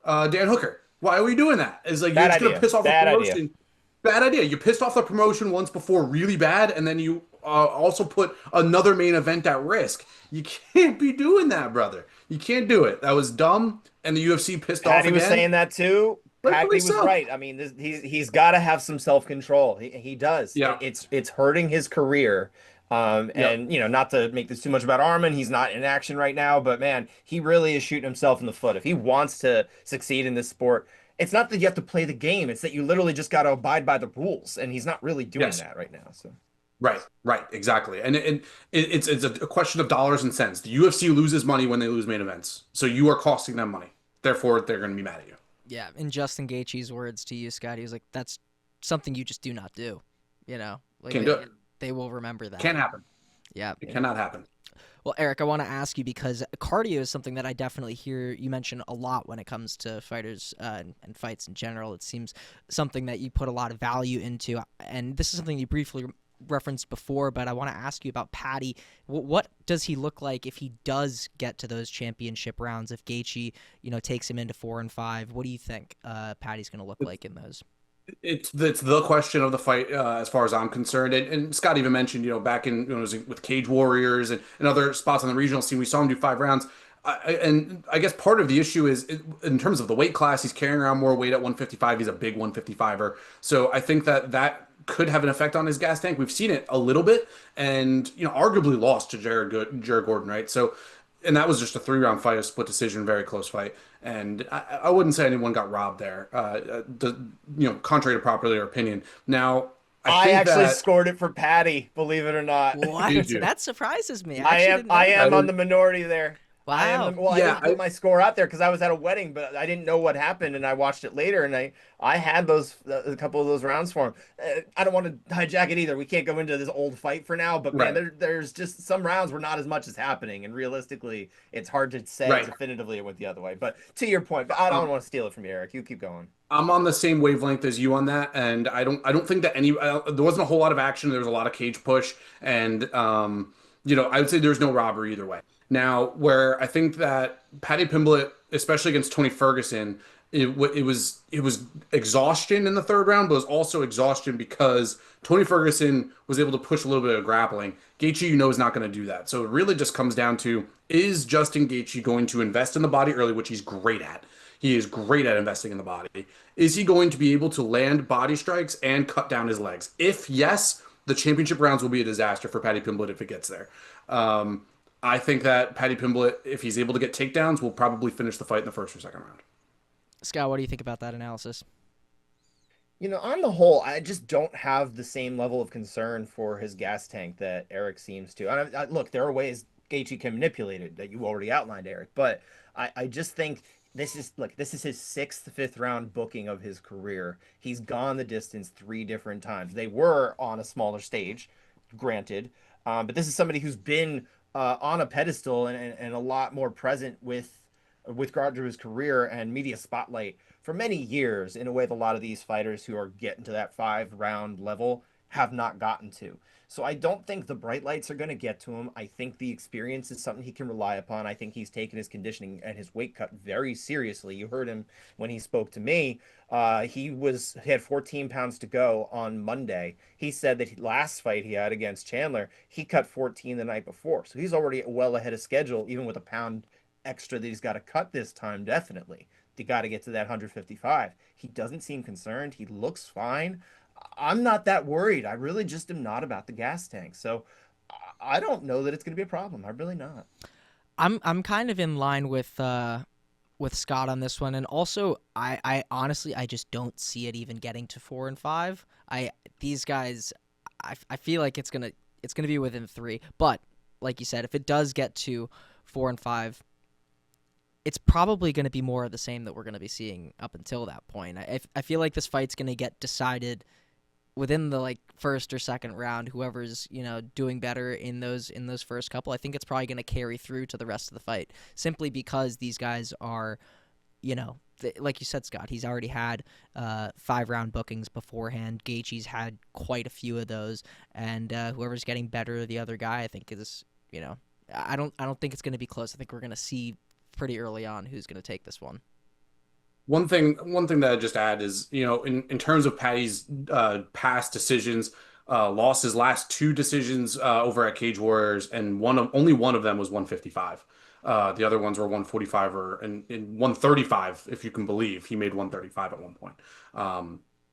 Dan Hooker? Why are we doing that? It's like you're Bad just gonna idea. piss off the Bad idea. promotion. Bad idea. You pissed off the promotion once before really bad, and then you also put another main event at risk. You can't be doing that, brother. You can't do it. That was dumb, and the UFC pissed off Patty was again. saying that too. Rightfully Patty was so. right. I mean, he's got to have some self control. He does. Yeah. It's hurting his career. Yep. And not to make this too much about Armin, he's not in action right now, but man, he really is shooting himself in the foot. If he wants to succeed in this sport, it's not that you have to play the game; it's that you literally just got to abide by the rules, and he's not really doing Yes. that right now. So. Right, right, exactly, and it's a question of dollars and cents. The UFC loses money when they lose main events, so you are costing them money. Therefore, they're going to be mad at you. Yeah, in Justin Gaethje's words to you, Scott, he was like, "That's something you just do not do." Like Can't do it. they will remember that. Can't happen. Yeah. It cannot happen. Well, Eric, I want to ask you because cardio is something that I definitely hear you mention a lot when it comes to fighters and fights in general. It seems something that you put a lot of value into, and this is something you briefly referenced before, but I want to ask you about Paddy. What does he look like if he does get to those championship rounds? If Gaethje, takes him into 4 and 5, what do you think Paddy's going to look like in those? It's the question of the fight as far as I'm concerned. And Scott even mentioned, back in it was with Cage Warriors and other spots on the regional scene, we saw him do 5 rounds. And I guess part of the issue is in terms of the weight class, he's carrying around more weight at 155. He's a big 155er. So I think that could have an effect on his gas tank. We've seen it a little bit and, arguably lost to Jared Gordon, right? So, and that was just a 3-round fight, a split decision, very close fight. And I wouldn't say anyone got robbed there, contrary to popular opinion. Now, I think actually that scored it for Patty, believe it or not. What? Did you? That surprises me. I am that. on the minority there. Wow. I Yeah, didn't put my score out there because I was at a wedding, but I didn't know what happened, and I watched it later, and I had a couple of those rounds for him. I don't want to hijack it either. We can't go into this old fight for now, but Right. man, there's just some rounds where not as much is happening, and realistically, it's hard to say Right. definitively it went the other way. But to your point, I don't want to steal it from you, Eric. You keep going. I'm on the same wavelength as you on that, and I don't think that there wasn't a whole lot of action. There was a lot of cage push, and I would say there's no robbery either way. Now, where I think that Paddy Pimblett, especially against Tony Ferguson, it was exhaustion in the 3rd round, but it was also exhaustion because Tony Ferguson was able to push a little bit of grappling. Gaethje, is not going to do that. So it really just comes down to, is Justin Gaethje going to invest in the body early, which he's great at. He is great at investing in the body. Is he going to be able to land body strikes and cut down his legs? If yes, the championship rounds will be a disaster for Paddy Pimblett if it gets there. I think that Paddy Pimblett, if he's able to get takedowns, will probably finish the fight in the 1st or 2nd round. Scott, what do you think about that analysis? On the whole, I just don't have the same level of concern for his gas tank that Eric seems to. Look, there are ways Gaethje can manipulate it that you already outlined, Eric, but I just think this is his 6th, 5th round booking of his career. He's gone the distance 3 different times. They were on a smaller stage, granted, but this is somebody who's been on a pedestal and a lot more present with regard to his career and media spotlight for many years in a way that a lot of these fighters who are getting to that 5-round level have not gotten to. So I don't think the bright lights are going to get to him. I think the experience is something he can rely upon. I think he's taken his conditioning and his weight cut very seriously. You heard him when he spoke to me. He had 14 pounds to go on Monday. He said that last fight he had against Chandler, he cut 14 the night before. So he's already well ahead of schedule, even with a pound extra that he's got to cut this time, definitely. They got to get to that 155. He doesn't seem concerned. He looks fine. I'm not that worried. I really just am not about the gas tank. So I don't know that it's going to be a problem. I'm really not. I'm kind of in line with Scott on this one, and also I honestly I just don't see it even getting to 4 and 5. These guys, I feel like it's gonna be within 3. But like you said, if it does get to 4 and 5, it's probably going to be more of the same that we're going to be seeing up until that point. I feel like this fight's going to get decided within the like first or second round, whoever's doing better in those first couple, I think it's probably going to carry through to the rest of the fight, simply because these guys are, like you said, Scott, he's already had 5-round bookings beforehand. Gaethje's had quite a few of those, and whoever's getting better, the other guy, I think is, I don't think it's going to be close. I think we're going to see pretty early on who's going to take this one. One thing that I just add is, in terms of Paddy's past decisions, lost his last 2 decisions over at Cage Warriors, and only one of them was 155. The other ones were 145 and 135, if you can believe. He made 135 at one point.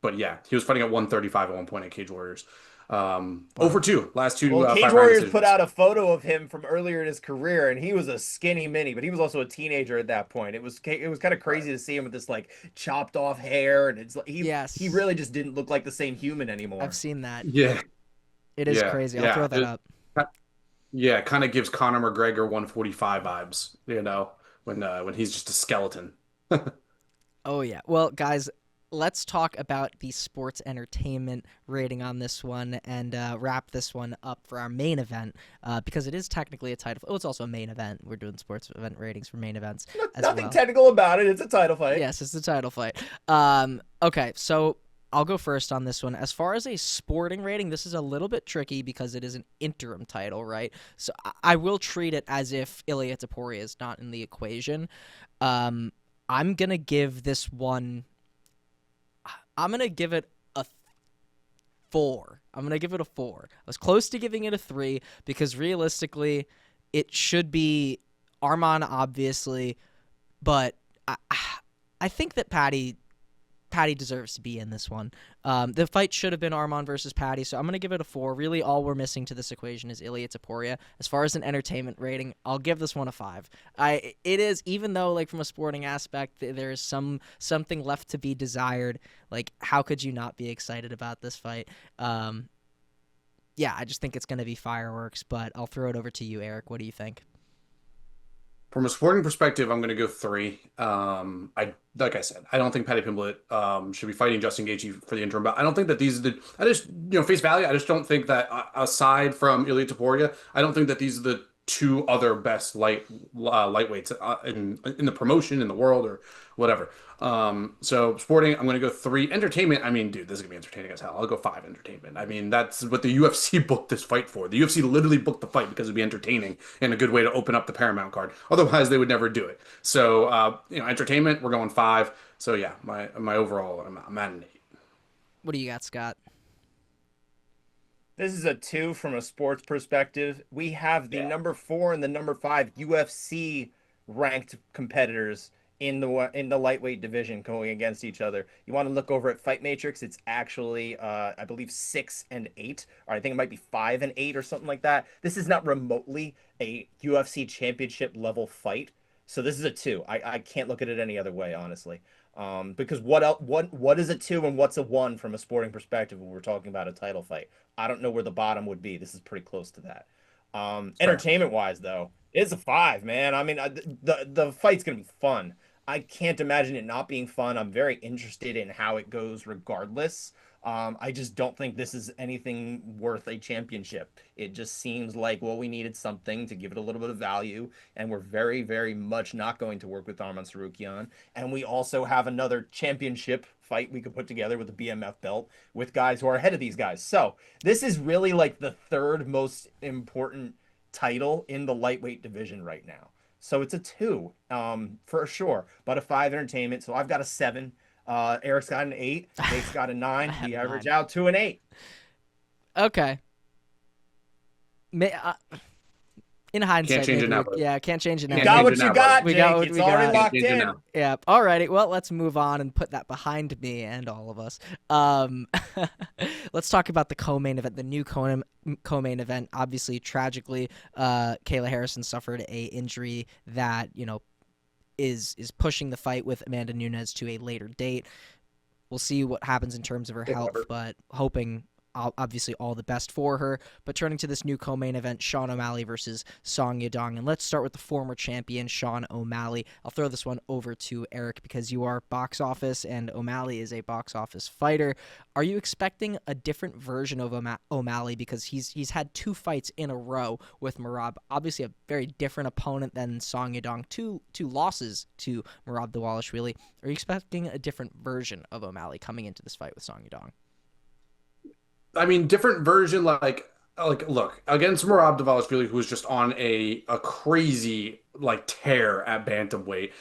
But yeah, he was fighting at 135 at one point at Cage Warriors. Over 2 last 2 Well, Cage 5-round Warriors decisions. put out a photo of him from earlier in his career, and he was a skinny mini, but he was also a teenager at that point. It was kind of crazy to see him with this like chopped off hair, and he really just didn't look like the same human anymore. I've seen that. Yeah, it is crazy. I'll throw that up. Yeah, kind of gives Conor McGregor 145 vibes, when he's just a skeleton. Oh yeah. Well, guys, let's talk about the sports entertainment rating on this one and wrap this one up for our main event, because it is technically a title. Oh, it's also a main event. We're doing sports event ratings for main events. Nothing technical about it. It's a title fight. Yes, it's a title fight. Okay, so I'll go first on this one. As far as a sporting rating, this is a little bit tricky because it is an interim title, right? So I will treat it as if Ilia Topuria is not in the equation. I'm going to give this one... I'm going to give it a 4. I'm going to give it a 4. I was close to giving it a 3 because realistically, it should be Arman, obviously, but I think that Paddy deserves to be in this one. The fight should have been Arman versus Paddy, so I'm going to give it a 4. Really, all we're missing to this equation is Ilia Topuria. As far as an entertainment rating, I'll give this one a 5. It is, even though, like, from a sporting aspect, there is something left to be desired. Like, how could you not be excited about this fight? Yeah, I just think it's going to be fireworks, but I'll throw it over to you, Eric. What do you think? From a sporting perspective, I'm going to go 3. Like I said, I don't think Paddy Pimblett should be fighting Justin Gaethje for the interim bout. I don't think that these are I just, face value. I just don't think that, aside from Ilia Topuria, I don't think that these are the 2 other best lightweights in the promotion, in the world, or whatever. So sporting, I'm going to go 3. Entertainment, I mean, dude, this is going to be entertaining as hell. I'll go 5 entertainment. I mean, that's what the UFC booked this fight for. The UFC literally booked the fight because it'd be entertaining and a good way to open up the Paramount card. Otherwise, they would never do it. So, entertainment, we're going 5. So yeah, my overall, I'm at an 8. What do you got, Scott? This is a 2 from a sports perspective. We have the number 4 and the number 5 UFC ranked competitors in the lightweight division going against each other. You want to look over at Fight Matrix, it's actually I believe 6 and 8, or I think it might be 5 and 8 or something like that. This is not remotely a UFC championship level fight. So this is a 2. I can't look at it any other way, honestly. Because what is a 2 and what's a 1 from a sporting perspective when we're talking about a title fight? I don't know where the bottom would be. This is pretty close to that. Entertainment wise, though, it's a 5, man. I mean, the fight's gonna be fun. I can't imagine it not being fun. I'm very interested in how it goes regardless. I just don't think this is anything worth a championship. It just seems like, well, we needed something to give it a little bit of value, and we're very, very much not going to work with Arman Tsarukyan. And we also have another championship fight we could put together with the BMF belt with guys who are ahead of these guys. So this is really like the 3rd most important title in the lightweight division right now. So it's a 2 for sure, but a 5 entertainment. So I've got a 7. Eric's got an 8. Jake's got a 9. We average out to an 8. Okay. In hindsight, Can't change it now. Can't change it now. You got what you got, we Jake. got what it's we already got. locked in. Yeah. Alrighty. Well, let's move on and put that behind me and all of us. Let's talk about the co-main event, the new co-main event. Obviously, tragically, Kayla Harrison suffered a injury that is pushing the fight with Amanda Nunes to a later date. We'll see what happens in terms of her health, but hoping obviously all the best for her. But turning to this new co-main event, Sean O'Malley versus Song Yadong. And let's start with the former champion, Sean O'Malley. I'll throw this one over to Eric because you are box office and O'Malley is a box office fighter. Are you expecting a different version of O'Malley, because he's had 2 fights in a row with Merab, obviously a very different opponent than Song Yadong, two losses to Merab Dvalishvili. Are you expecting a different version of O'Malley coming into this fight with Song Yadong? I mean, different version, look, against Merab Dvalishvili, who was just on a crazy like tear at bantamweight.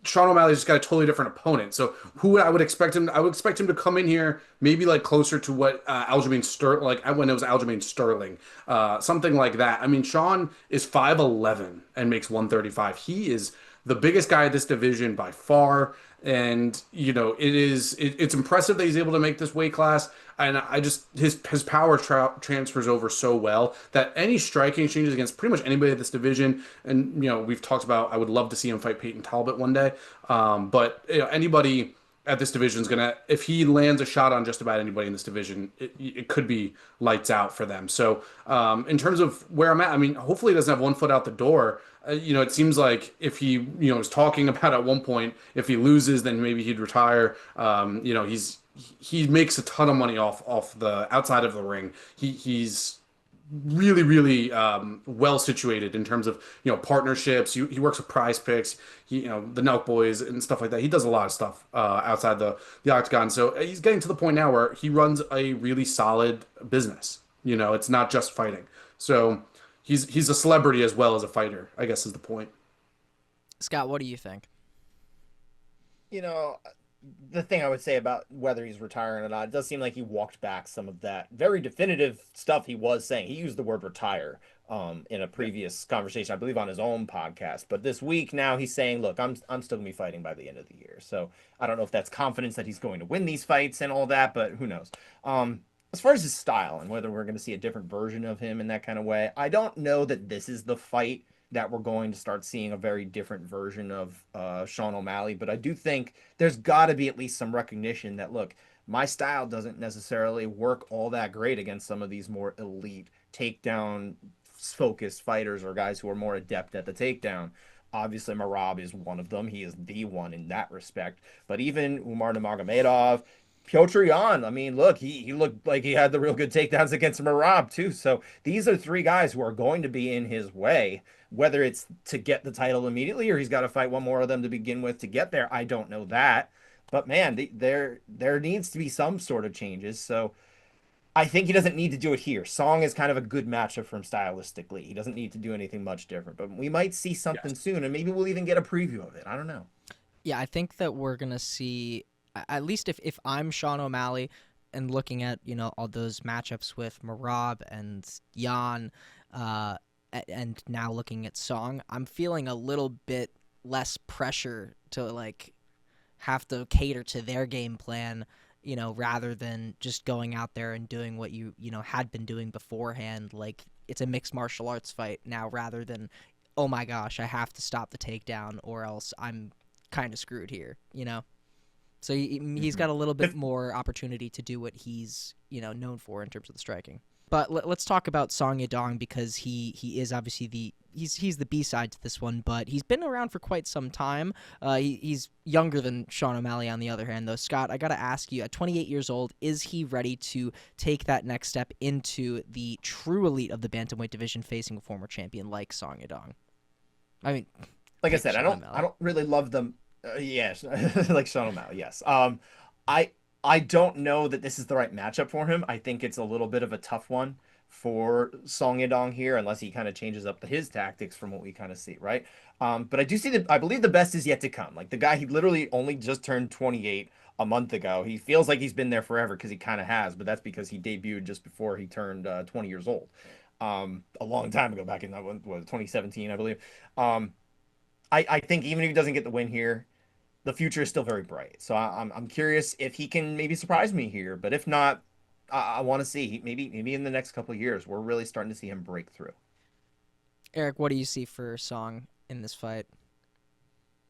Sean O'Malley's just got a totally different opponent. So who I would expect him, I would expect him to come in here maybe like closer to what Aljamain Sterling, like when it was Aljamain Sterling, something like that. I mean, Sean is 5'11" and makes 135. He is the biggest guy at this division by far. And it's impressive that he's able to make this weight class. And I just his power transfers over so well that any striking exchanges against pretty much anybody at this division, and we've talked about, I would love to see him fight Peyton Talbot one day. But anybody at this division is gonna, if he lands a shot on just about anybody in this division, it could be lights out for them. So in terms of where I'm at, I mean, hopefully he doesn't have one foot out the door. It seems like if he, was talking about at one point, if he loses, then maybe he'd retire. He makes a ton of money off the outside of the ring. He's really, really well situated in terms of partnerships. He works with Prize Picks, the Nelk Boys and stuff like that. He does a lot of stuff outside the octagon. So he's getting to the point now where he runs a really solid business. It's not just fighting. So he's a celebrity as well as a fighter, I guess is the point. Scott, what do you think? You know, the thing I would say about whether he's retiring or not, it does seem like he walked back some of that very definitive stuff he was saying. He used the word retire in a previous conversation, I believe on his own podcast. But this week now he's saying, look, I'm still gonna be fighting by the end of the year. So I don't know if that's confidence that he's going to win these fights and all that, but who knows? As far as his style and whether we're going to see a different version of him in that kind of way, I don't know that this is the fight that we're going to start seeing a very different version of Sean O'Malley. But I do think there's got to be at least some recognition that, look, my style doesn't necessarily work all that great against some of these more elite takedown focused fighters or guys who are more adept at the takedown. Obviously, Merab is one of them. He is the one in that respect. But even Umar Nurmagomedov, Piotr Jan, I mean, look, he looked like he had the real good takedowns against Merab, too. So these are 3 guys who are going to be in his way, whether it's to get the title immediately or he's got to fight one more of them to begin with to get there. I don't know that. But, man, there needs to be some sort of changes. So I think he doesn't need to do it here. Song is kind of a good matchup for him stylistically. He doesn't need to do anything much different. But we might see something soon, and maybe we'll even get a preview of it. I don't know. Yeah, I think that we're going to see, at least if I'm Sean O'Malley and looking at, all those matchups with Merab and Jan, and now looking at Song, I'm feeling a little bit less pressure to have to cater to their game plan, rather than just going out there and doing what you had been doing beforehand. Like, it's a mixed martial arts fight now rather than, oh my gosh, I have to stop the takedown or else I'm kind of screwed here, So he's got a little bit more opportunity to do what he's, known for in terms of the striking. But let's talk about Song Yadong, because he is obviously he's the B-side to this one, but he's been around for quite some time. He's younger than Sean O'Malley on the other hand, though. Scott, I got to ask you, at 28 years old, is he ready to take that next step into the true elite of the bantamweight division, facing a former champion like Song Yadong? I mean, like I said, I don't really love them. Yes, like Sean O'Malley, yes. I don't know that this is the right matchup for him. I think it's a little bit of a tough one for Song Yadong here, unless he kind of changes up his tactics from what we kind of see, right? But I do see that I believe the best is yet to come. Like, the guy, he literally only just turned 28 a month ago. He feels like he's been there forever because he kind of has, but that's because he debuted just before he turned 20 years old. A long time ago, back in 2017, I believe. I think even if he doesn't get the win here, the future is still very bright. So I'm curious if he can maybe surprise me here. But if not, I want to see maybe in the next couple of years we're really starting to see him break through. Eric, what do you see for Song in this fight?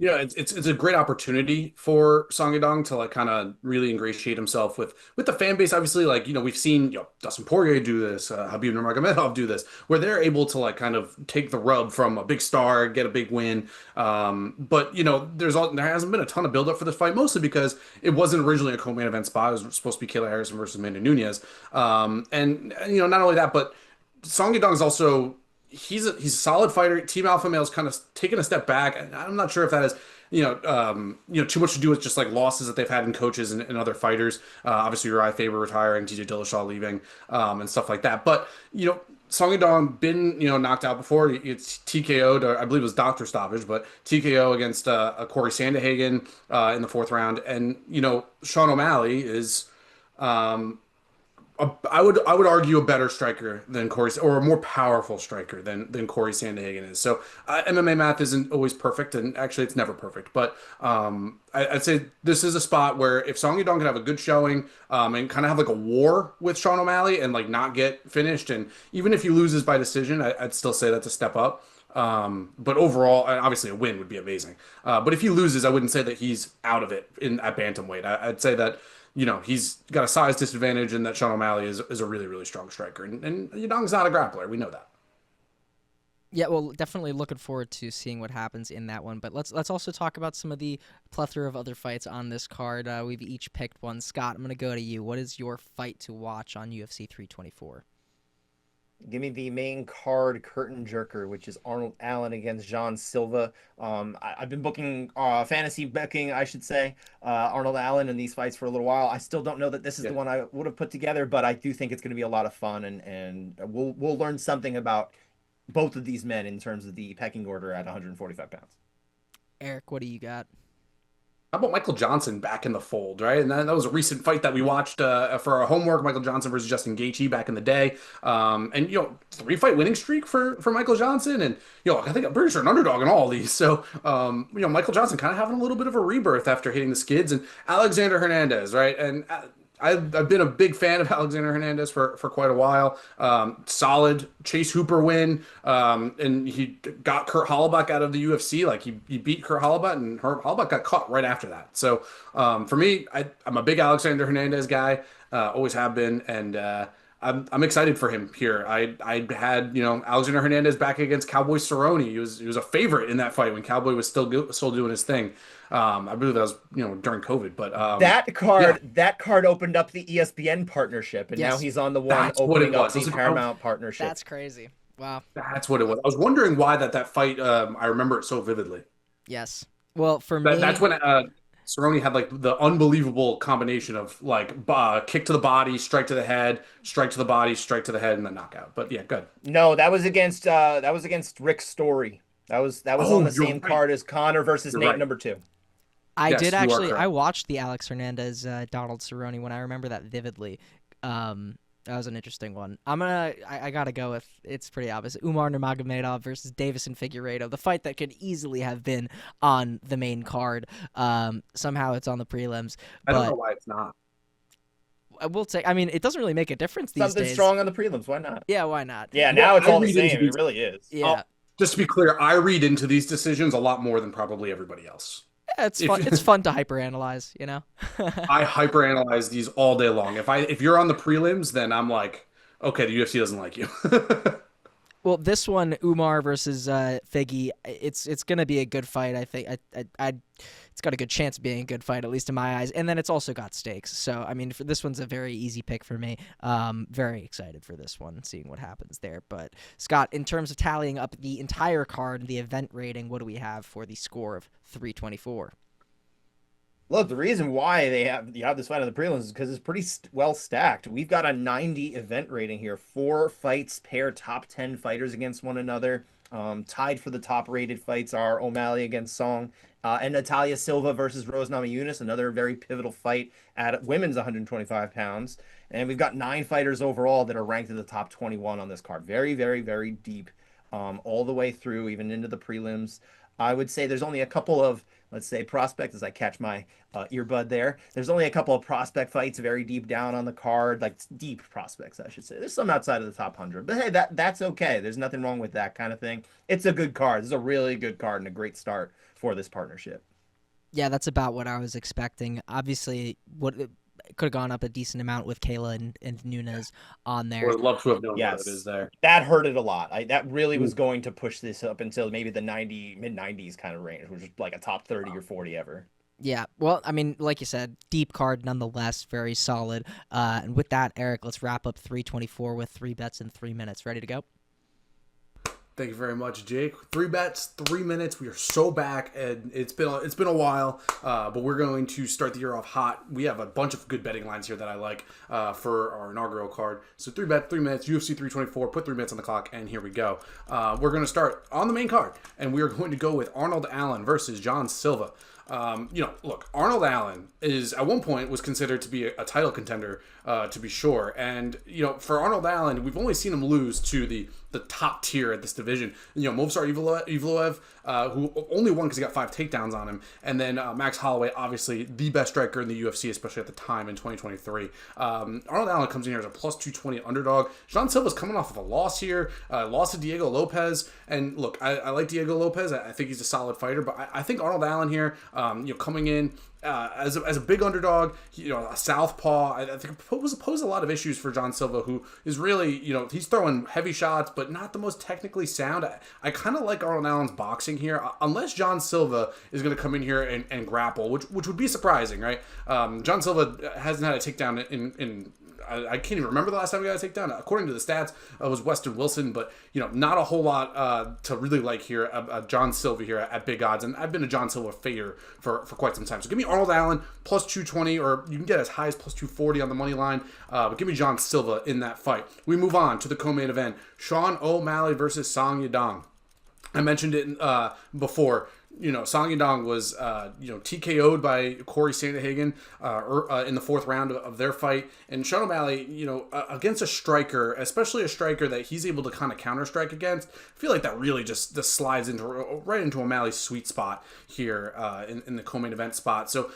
Yeah, it's a great opportunity for Song Yadong to like kind of really ingratiate himself with the fan base. Obviously, like we've seen Dustin Poirier do this, Habib Nurmagomedov do this, where they're able to like kind of take the rub from a big star, get a big win. But there hasn't been a ton of buildup for this fight, mostly because it wasn't originally a co-main event spot. It was supposed to be Kayla Harrison versus Amanda Nunes. And not only that, but Song Yadong is also he's a solid fighter. Team Alpha Male's kind of taken a step back. And I'm not sure if that has too much to do with just like losses that they've had in coaches and other fighters. Obviously, Uriah Faber retiring, TJ Dillashaw leaving, and stuff like that. But Song Yadong been knocked out before. It's TKO'd, or I believe it was doctor stoppage, but TKO against a Corey Sandhagen in the fourth round. And Sean O'Malley is. I would argue a better striker than Corey, or a more powerful striker than Corey Sandhagen is. So MMA math isn't always perfect, and actually it's never perfect. But I'd say this is a spot where if Song Yadong can have a good showing and kind of have like a war with Sean O'Malley and like not get finished, and even if he loses by decision, I'd still say that's a step up. But overall, and obviously a win would be amazing. But if he loses, I wouldn't say that he's out of it at bantamweight. I'd say that he's got a size disadvantage and that Sean O'Malley is a really, really strong striker. And Yadong's not a grappler. We know that. Yeah, well, definitely looking forward to seeing what happens in that one. But let's also talk about some of the plethora of other fights on this card. We've each picked one. Scott, I'm going to go to you. What is your fight to watch on UFC 324? Give me the main card curtain jerker, which is Arnold Allen against John Silva. I've been booking fantasy booking, I should say, Arnold Allen in these fights for a little while. I still don't know that this is the one I would have put together, but I do think it's going to be a lot of fun, and we'll learn something about both of these men in terms of the pecking order at 145 pounds. Eric, what do you got? How about Michael Johnson back in the fold, right? And that was a recent fight that we watched for our homework, Michael Johnson versus Justin Gaethje back in the day. And 3-fight winning streak for Michael Johnson, and I think I'm pretty sure an underdog in all of these. So Michael Johnson kind of having a little bit of a rebirth after hitting the skids, and Alexander Hernandez, right? And I've been a big fan of Alexander Hernandez for quite a while. Solid Chase Hooper win, and he got Kurt Holobaugh out of the UFC. Like he beat Kurt Holobaugh, and Holobaugh got caught right after that. So for me, I'm a big Alexander Hernandez guy, always have been, and I'm excited for him here. I had Alexander Hernandez back against Cowboy Cerrone. He was a favorite in that fight when Cowboy was still doing his thing. I believe that was during COVID, but that card opened up the ESPN partnership, and now he's on the one opening up the Paramount partnership. That's crazy. Wow. That's what it was. I was wondering why that fight. I remember it so vividly. Yes. Well, for me, that's when Cerrone had like the unbelievable combination of like kick to the body, strike to the head, strike to the body, strike to the head, and then knockout. But yeah, good. No, that was against Rick Story. That was on the same card as Connor versus Nate number 2. I did actually. I watched the Alex Hernandez Donald Cerrone one. I remember that vividly. That was an interesting one. I gotta go with, it's pretty obvious, Umar Nurmagomedov versus Davison Figueiredo, the fight that could easily have been on the main card. Somehow it's on the prelims. I don't know why it's not. I will say, I mean, it doesn't really make a difference these days. Something strong on the prelims. Why not? Yeah, why not? Yeah, now it's all the same. It really is. Yeah. Just to be clear, I read into these decisions a lot more than probably everybody else. Yeah, it's fun. It's fun to hyperanalyze, I hyperanalyze these all day long. If you're on the prelims, then I'm like, okay, the UFC doesn't like you. Well, this one, Umar versus Figgy, it's gonna be a good fight. I think it's got a good chance of being a good fight, at least in my eyes. And then it's also got stakes. So I mean, for this one's a very easy pick for me. Very excited for this one, seeing what happens there. But Scott, in terms of tallying up the entire card, the event rating, what do we have for the score of 324? Look, the reason why you have this fight on the prelims is because it's pretty well stacked. We've got a 90 event rating here. 4 fights pair top 10 fighters against one another. Tied for the top rated fights are O'Malley against Song and Natalia Silva versus Rose Namajunas, another very pivotal fight at women's 125 pounds. And we've got 9 fighters overall that are ranked in the top 21 on this card. Very, very, very deep all the way through, even into the prelims. I would say there's only a couple of, let's say, prospects, as I catch my earbud there. There's only a couple of prospect fights very deep down on the card, like deep prospects, I should say. There's some outside of the top 100, but hey, that's okay. There's nothing wrong with that kind of thing. It's a good card. This is a really good card and a great start for this partnership. Yeah, that's about what I was expecting. Obviously, what it could have gone up a decent amount with Kayla and Nunes on there. Would love to have known what Yes, it is there. that hurt it a lot. That really was Ooh. going to push this up until maybe the mid 90s kind of range, which was like a top 30 or 40 ever. Yeah, well, I mean, like you said, deep card nonetheless, very solid. And with that, Eric, let's wrap up 324 with 3 bets in 3 minutes. Ready to go? Thank you very much, Jake. 3 bets, 3 minutes. We are so back, and it's been a while, but we're going to start the year off hot. We have a bunch of good betting lines here that I like for our inaugural card. So 3 bets, 3 minutes, UFC 324. Put 3 minutes on the clock, and here we go. We're going to start on the main card, and we are going to go with Arnold Allen versus John Silva. Look, Arnold Allen is at one point was considered to be a title contender, to be sure. And, for Arnold Allen, we've only seen him lose to the top tier at this division. Movsar Evloev, who only won because he got 5 takedowns on him. And then Max Holloway, obviously the best striker in the UFC, especially at the time in 2023. Arnold Allen comes in here as a plus 220 underdog. John Silva's coming off of a loss here, lost to Diego Lopez. And look, I like Diego Lopez. I think he's a solid fighter, but I think Arnold Allen here, coming in as a big underdog, a southpaw, I think pose a lot of issues for John Silva, who is really, he's throwing heavy shots, but not the most technically sound. I kind of like Arnold Allen's boxing here, unless John Silva is going to come in here and grapple, which would be surprising, right? John Silva hasn't had a takedown in I can't even remember the last time we got a takedown. According to the stats, it was Weston Wilson, but not a whole lot to really like here. John Silva here at big odds, and I've been a John Silva fader for quite some time. So give me Arnold Allen plus 220, or you can get as high as plus 240 on the money line. But give me John Silva in that fight. We move on to the co-main event: Sean O'Malley versus Song Yadong. I mentioned it before. Song Yadong was, TKO'd by Corey Sandhagen in the 4th round of their fight. And Sean O'Malley, against a striker, especially a striker that he's able to kind of counter-strike against, I feel like that really just slides right into O'Malley's sweet spot here in the co-main event spot. So,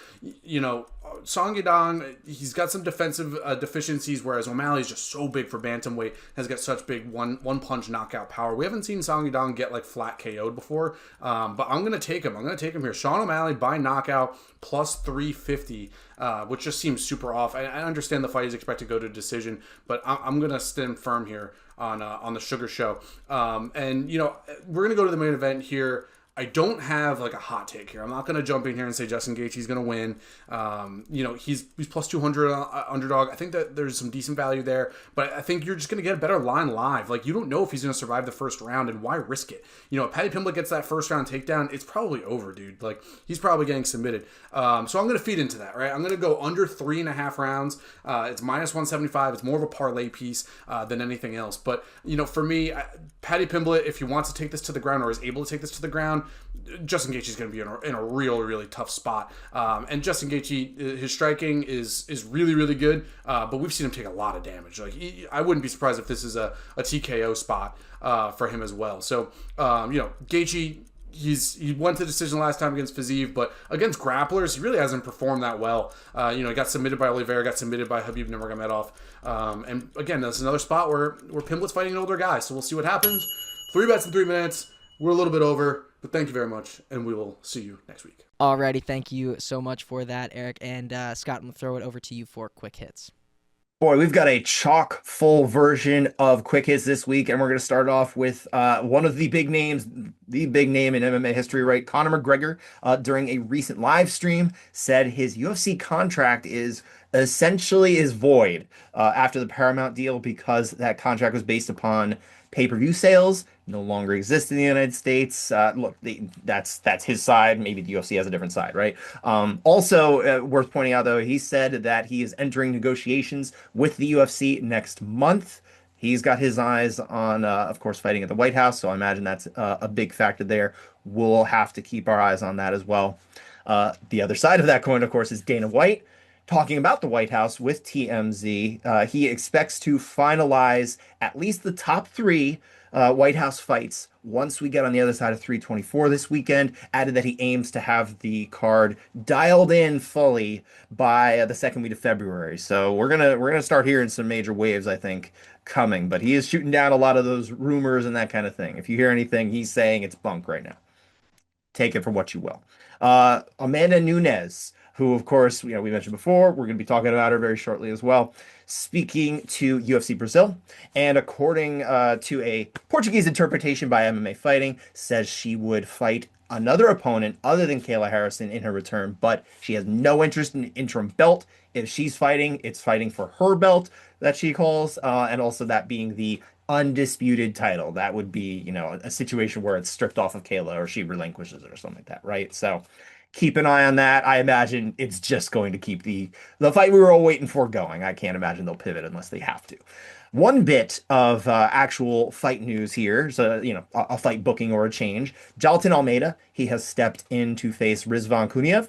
Song Yadong, he's got some defensive deficiencies, whereas O'Malley's just so big for bantamweight, has got such big one-punch knockout power. We haven't seen Song Yadong get flat KO'd before, but I'm going to take him. I'm going to take him here. Sean O'Malley by knockout plus 350, which just seems super off. I understand the fight is expected to go to decision, but I'm going to stand firm here on the Sugar Show. And we're going to go to the main event here. I don't have a hot take here. I'm not going to jump in here and say Justin Gaethje is going to win. He's plus 200 underdog. I think that there's some decent value there, but I think you're just going to get a better line live. You don't know if he's going to survive the first round, and why risk it? If Paddy Pimblett gets that first round takedown, it's probably over, dude. He's probably getting submitted. So I'm going to feed into that, right? I'm going to go under 3.5 rounds. It's minus 175. It's more of a parlay piece than anything else. But, for me, Paddy Pimblett, if he wants to take this to the ground or is able to take this to the ground, Justin Gaethje is going to be in a really tough spot. And Justin Gaethje, his striking is really, really good, but we've seen him take a lot of damage. I wouldn't be surprised if this is a TKO spot for him as well. So, Gaethje, he went to decision last time against Fiziev, but against grapplers, he really hasn't performed that well. He got submitted by Oliveira, got submitted by Khabib Nurmagomedov. And again, that's another spot where Pimblett's fighting an older guy, so we'll see what happens. 3 bets in 3 minutes. We're a little bit over, but thank you very much, and we will see you next week. Alrighty, thank you so much for that, Eric. And Scott, I'm going to throw it over to you for quick hits. Boy, we've got a chock full version of quick hits this week, and we're going to start off with one of the big names, the big name in MMA history, right? Conor McGregor, during a recent live stream, said his UFC contract is void after the Paramount deal, because that contract was based upon pay-per-view sales, no longer exist in the United States. Look, that's his side. Maybe the UFC has a different side, right? Also, worth pointing out, though, he said that he is entering negotiations with the UFC next month. He's got his eyes on, of course, fighting at the White House, so I imagine that's a big factor there. We'll have to keep our eyes on that as well. The other side of that coin, of course, is Dana White, talking about the White House with TMZ. He expects to finalize at least the top 3 White House fights once we get on the other side of 324 this weekend. Added that he aims to have the card dialed in fully by the second week of February. So we're gonna start hearing some major waves, I think, coming. But he is shooting down a lot of those rumors and that kind of thing. If you hear anything, he's saying it's bunk right now. Take it for what you will. Amanda Nunes, who, of course, we mentioned before, we're going to be talking about her very shortly as well. Speaking to UFC Brazil, and according to a Portuguese interpretation by MMA Fighting, says she would fight another opponent other than Kayla Harrison in her return, but she has no interest in an interim belt. If she's fighting, it's fighting for her belt that she calls, and also that being the undisputed title. That would be, a situation where it's stripped off of Kayla or she relinquishes it or something like that, right? So keep an eye on that. I imagine it's just going to keep the fight we were all waiting for going. I can't imagine they'll pivot unless they have to. One bit of actual fight news here, so a fight booking or a change. Jailton Almeida, he has stepped in to face Rizvan Kuniev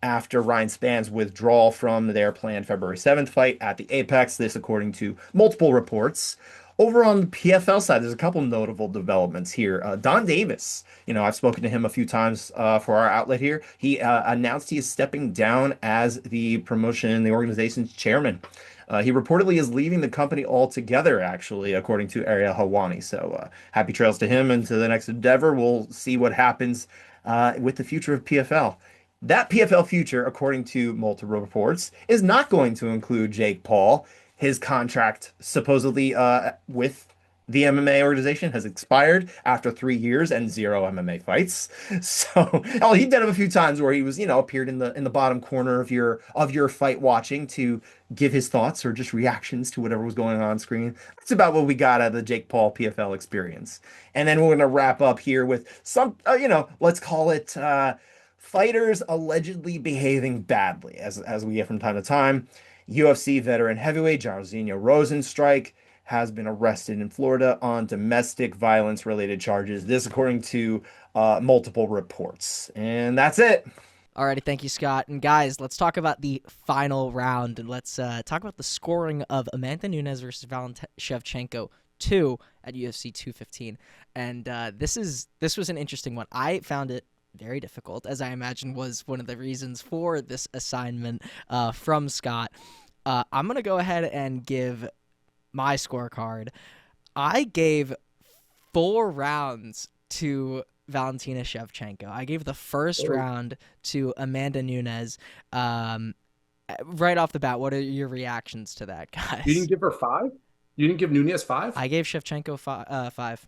after Ryan Span's withdrawal from their planned February 7th fight at the Apex. This, according to multiple reports. Over on the PFL side, there's a couple notable developments here. Don Davis, I've spoken to him a few times for our outlet here. He announced he is stepping down as the organization's chairman. He reportedly is leaving the company altogether, actually, according to Ariel Helwani. So happy trails to him and to the next endeavor. We'll see what happens with the future of PFL. That PFL future, according to multiple reports, is not going to include Jake Paul. His contract supposedly with the MMA organization has expired after 3 years and 0 MMA fights. So, he did it a few times where he was, appeared in the bottom corner of your fight watching to give his thoughts or just reactions to whatever was going on screen. That's about what we got out of the Jake Paul PFL experience. And then we're going to wrap up here with some, let's call it fighters allegedly behaving badly, as we get from time to time. UFC veteran heavyweight Jairzinho Rozenstruik has been arrested in Florida on domestic violence related charges. This, according to multiple reports. And that's it. Alrighty, thank you, Scott. And guys, let's talk about the final round, and let's talk about the scoring of Amanda Nunes versus Valentina Shevchenko 2 at UFC 215. And this was an interesting one. I found it very difficult, as I imagine was one of the reasons for this assignment from Scott. I'm going to go ahead and give my scorecard. I gave 4 rounds to Valentina Shevchenko. I gave the first round to Amanda Nunes. Right off the bat, what are your reactions to that, guys? You didn't give her 5? You didn't give Nunes 5? I gave Shevchenko 5.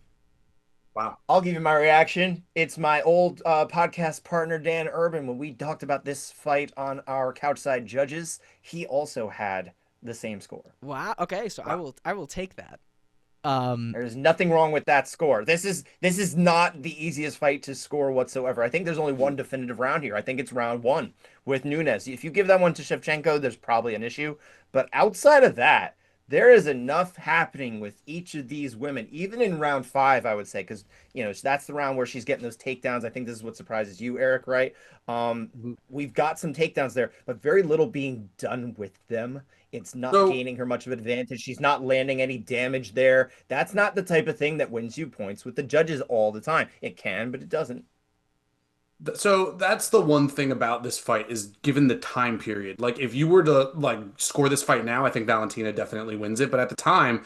Wow. I'll give you my reaction. It's my old podcast partner, Dan Urban. When we talked about this fight on our Couchside Judges, he also had the same score. Wow. Okay, so Wow. I will take that. There's nothing wrong with that score. This is not the easiest fight to score whatsoever. I think there's only one definitive round here. I think it's round 1 with Nunes. If you give that one to Shevchenko, there's probably an issue. But outside of that, there is enough happening with each of these women, even in round 5, I would say, because that's the round where she's getting those takedowns. I think this is what surprises you, Eric, right? We've got some takedowns there, but very little being done with them. It's not gaining her much of an advantage. She's not landing any damage there. That's not the type of thing that wins you points with the judges all the time. It can, but it doesn't. So that's the one thing about this fight is given the time period. Like if you were to score this fight now, I think Valentina definitely wins it. But at the time,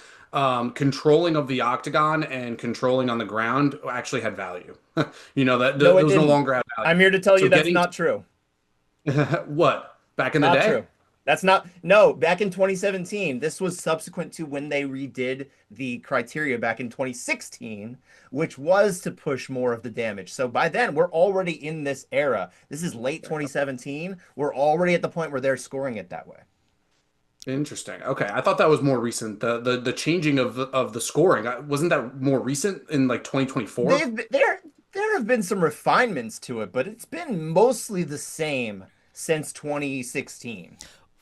controlling of the octagon and controlling on the ground actually had value. That those no longer have value. I'm here to tell you that's not true. What? Back in the Not day? true. That's not, no, back in 2017. This was subsequent to when they redid the criteria back in 2016, which was to push more of the damage. So by then, we're already in this era. This is late 2017. We're already at the point where they're scoring it that way. Interesting. Okay, I thought that was more recent. The changing of the scoring, wasn't that more recent in 2024? There have been some refinements to it, but it's been mostly the same since 2016.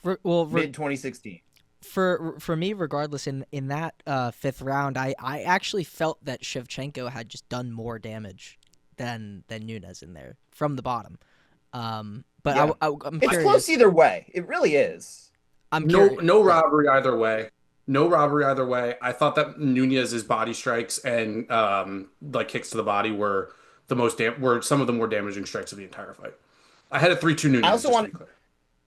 Mid 2016. For me, regardless, in that 5th round, I actually felt that Shevchenko had just done more damage than Nunes in there from the bottom. But yeah. I'm it's curious. Close either way. It really is. I'm no robbery either way. No robbery either way. I thought that Nunez's body strikes and like kicks to the body were were some of the more damaging strikes of the entire fight. I had a 3-2 I Nunez, also just to want be clear.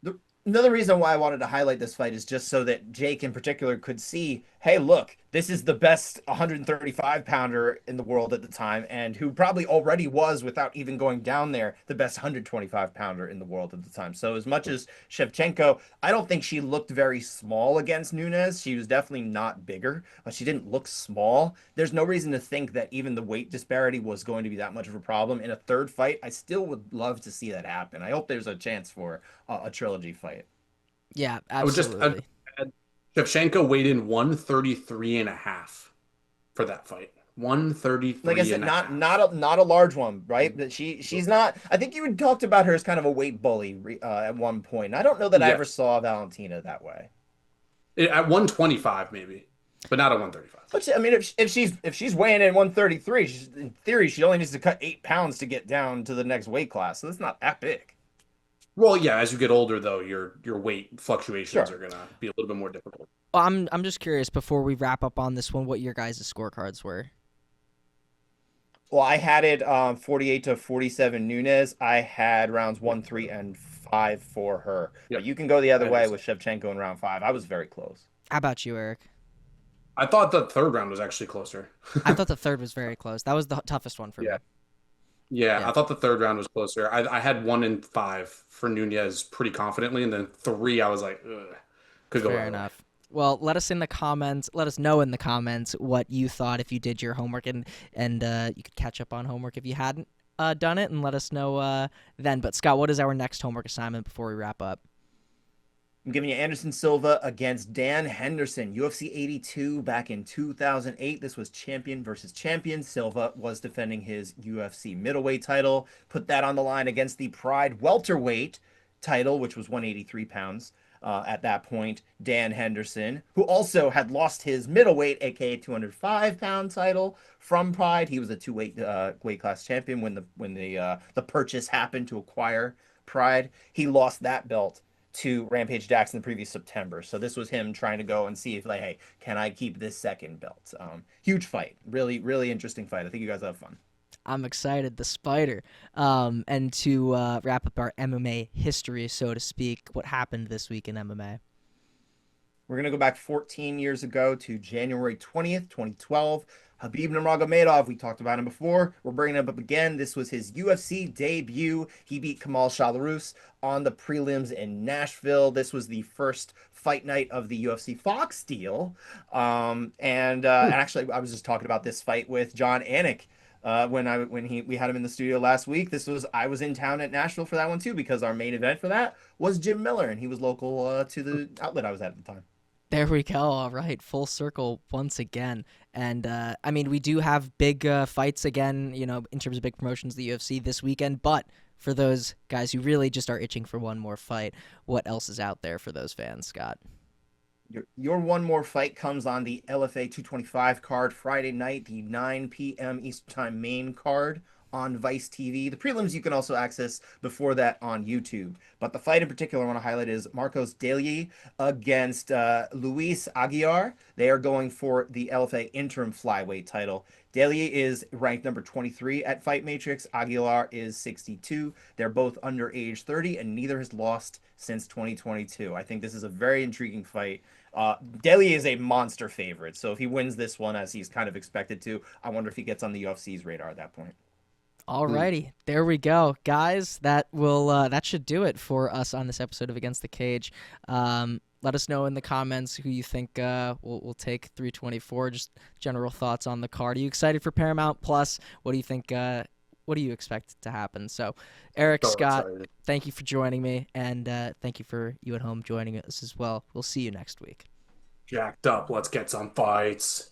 The, another reason why I wanted to highlight this fight is just so that Jake in particular could see, hey, look, this is the best 135 pounder in the world at the time, and who probably already was, without even going down there, the best 125 pounder in the world at the time. So as much as Shevchenko, I don't think she looked very small against Nunes. She was definitely not bigger, but she didn't look small. There's no reason to think that even the weight disparity was going to be that much of a problem in a third fight. I still would love to see that happen. I hope there's a chance for a trilogy fight. Yeah, I would just absolutely. Shevchenko weighed in 133 and a half for that fight. Like I 133 said, and a not half. not a large one, right? But she's not. I think you had talked about her as kind of a weight bully at one point. And I don't know that I ever Yes. saw Valentina that way. At 125 maybe, but not at 135. But I mean, if she's weighing in 133, in theory she only needs to cut 8 pounds to get down to the next weight class. So that's not that big. Well, yeah, as you get older though, your weight fluctuations are Sure. gonna be a little bit more difficult. Well, I'm just curious before we wrap up on this one, what your guys' scorecards were. Well, I had it 48 to 47 Nunes. I had rounds Yeah. 1, 3, and 5 for her. But Yep. you can go the other I way understand. with Shevchenko in round 5. I was very close. How about you, Eric? I thought the third round was actually closer. I thought the third was very close. That was the toughest one for Yeah. me. Yeah, Yeah, I thought the third round was closer. I had 1 and 5 for Nunez pretty confidently, and then three I was like, ugh, could go fair either way. enough. Well, let us in the comments. Let us know in the comments what you thought if you did your homework, and you could catch up on homework if you hadn't done it, and let us know then. But Scott, what is our next homework assignment before we wrap up? I'm giving you Anderson Silva against Dan Henderson, UFC 82 back in 2008. This was champion versus champion. Silva was defending his UFC middleweight title, put that on the line against the Pride welterweight title, which was 183 pounds at that point. Dan Henderson, who also had lost his middleweight, aka 205-pound title from Pride. He was a two-weight weight class champion when the purchase happened to acquire Pride. He lost that belt to Rampage Jackson the previous September. So this was him trying to go and see if, like, hey, can I keep this second belt? Huge fight. Really, really interesting fight. I think you guys have fun. I'm excited, the spider. And to wrap up our MMA history, so to speak, what happened this week in MMA? We're going to go back 14 years ago to January 20th, 2012. Habib Nurmagomedov, we talked about him before. We're bringing him up again. This was his UFC debut. He beat Kamal Shalarus on the prelims in Nashville. This was the first fight night of the UFC Fox deal. And actually, I was just talking about this fight with John Anik when we had him in the studio last week. I was in town at Nashville for that one too, because our main event for that was Jim Miller, and he was local to the outlet I was at the time. There we go. All right, full circle once again. And I mean, we do have big fights again, in terms of big promotions, the UFC this weekend. But for those guys who really just are itching for one more fight, what else is out there for those fans, Scott? Your one more fight comes on the LFA 225 card Friday night, the 9 p.m. Eastern Time main card on Vice TV. The prelims you can also access before that on YouTube. But the fight in particular I want to highlight is Marcos Daly against Luis Aguiar. They are going for the LFA interim flyweight title. Daly is ranked number 23 at Fight Matrix. Aguilar is 62. They're both under age 30, and neither has lost since 2022. I think this is a very intriguing fight. Daly is a monster favorite, so if he wins this one, as he's kind of expected to, I wonder if he gets on the UFC's radar at that point. Alrighty, there we go, guys. That should do it for us on this episode of Against the Cage. Let us know in the comments who you think will take 324. Just general thoughts on the card. Are you excited for Paramount Plus? What do you think? What do you expect to happen? So, Eric, So Scott, excited. thank you for joining me, and thank you for you at home joining us as well. We'll see you next week. Jacked up. Let's get some fights.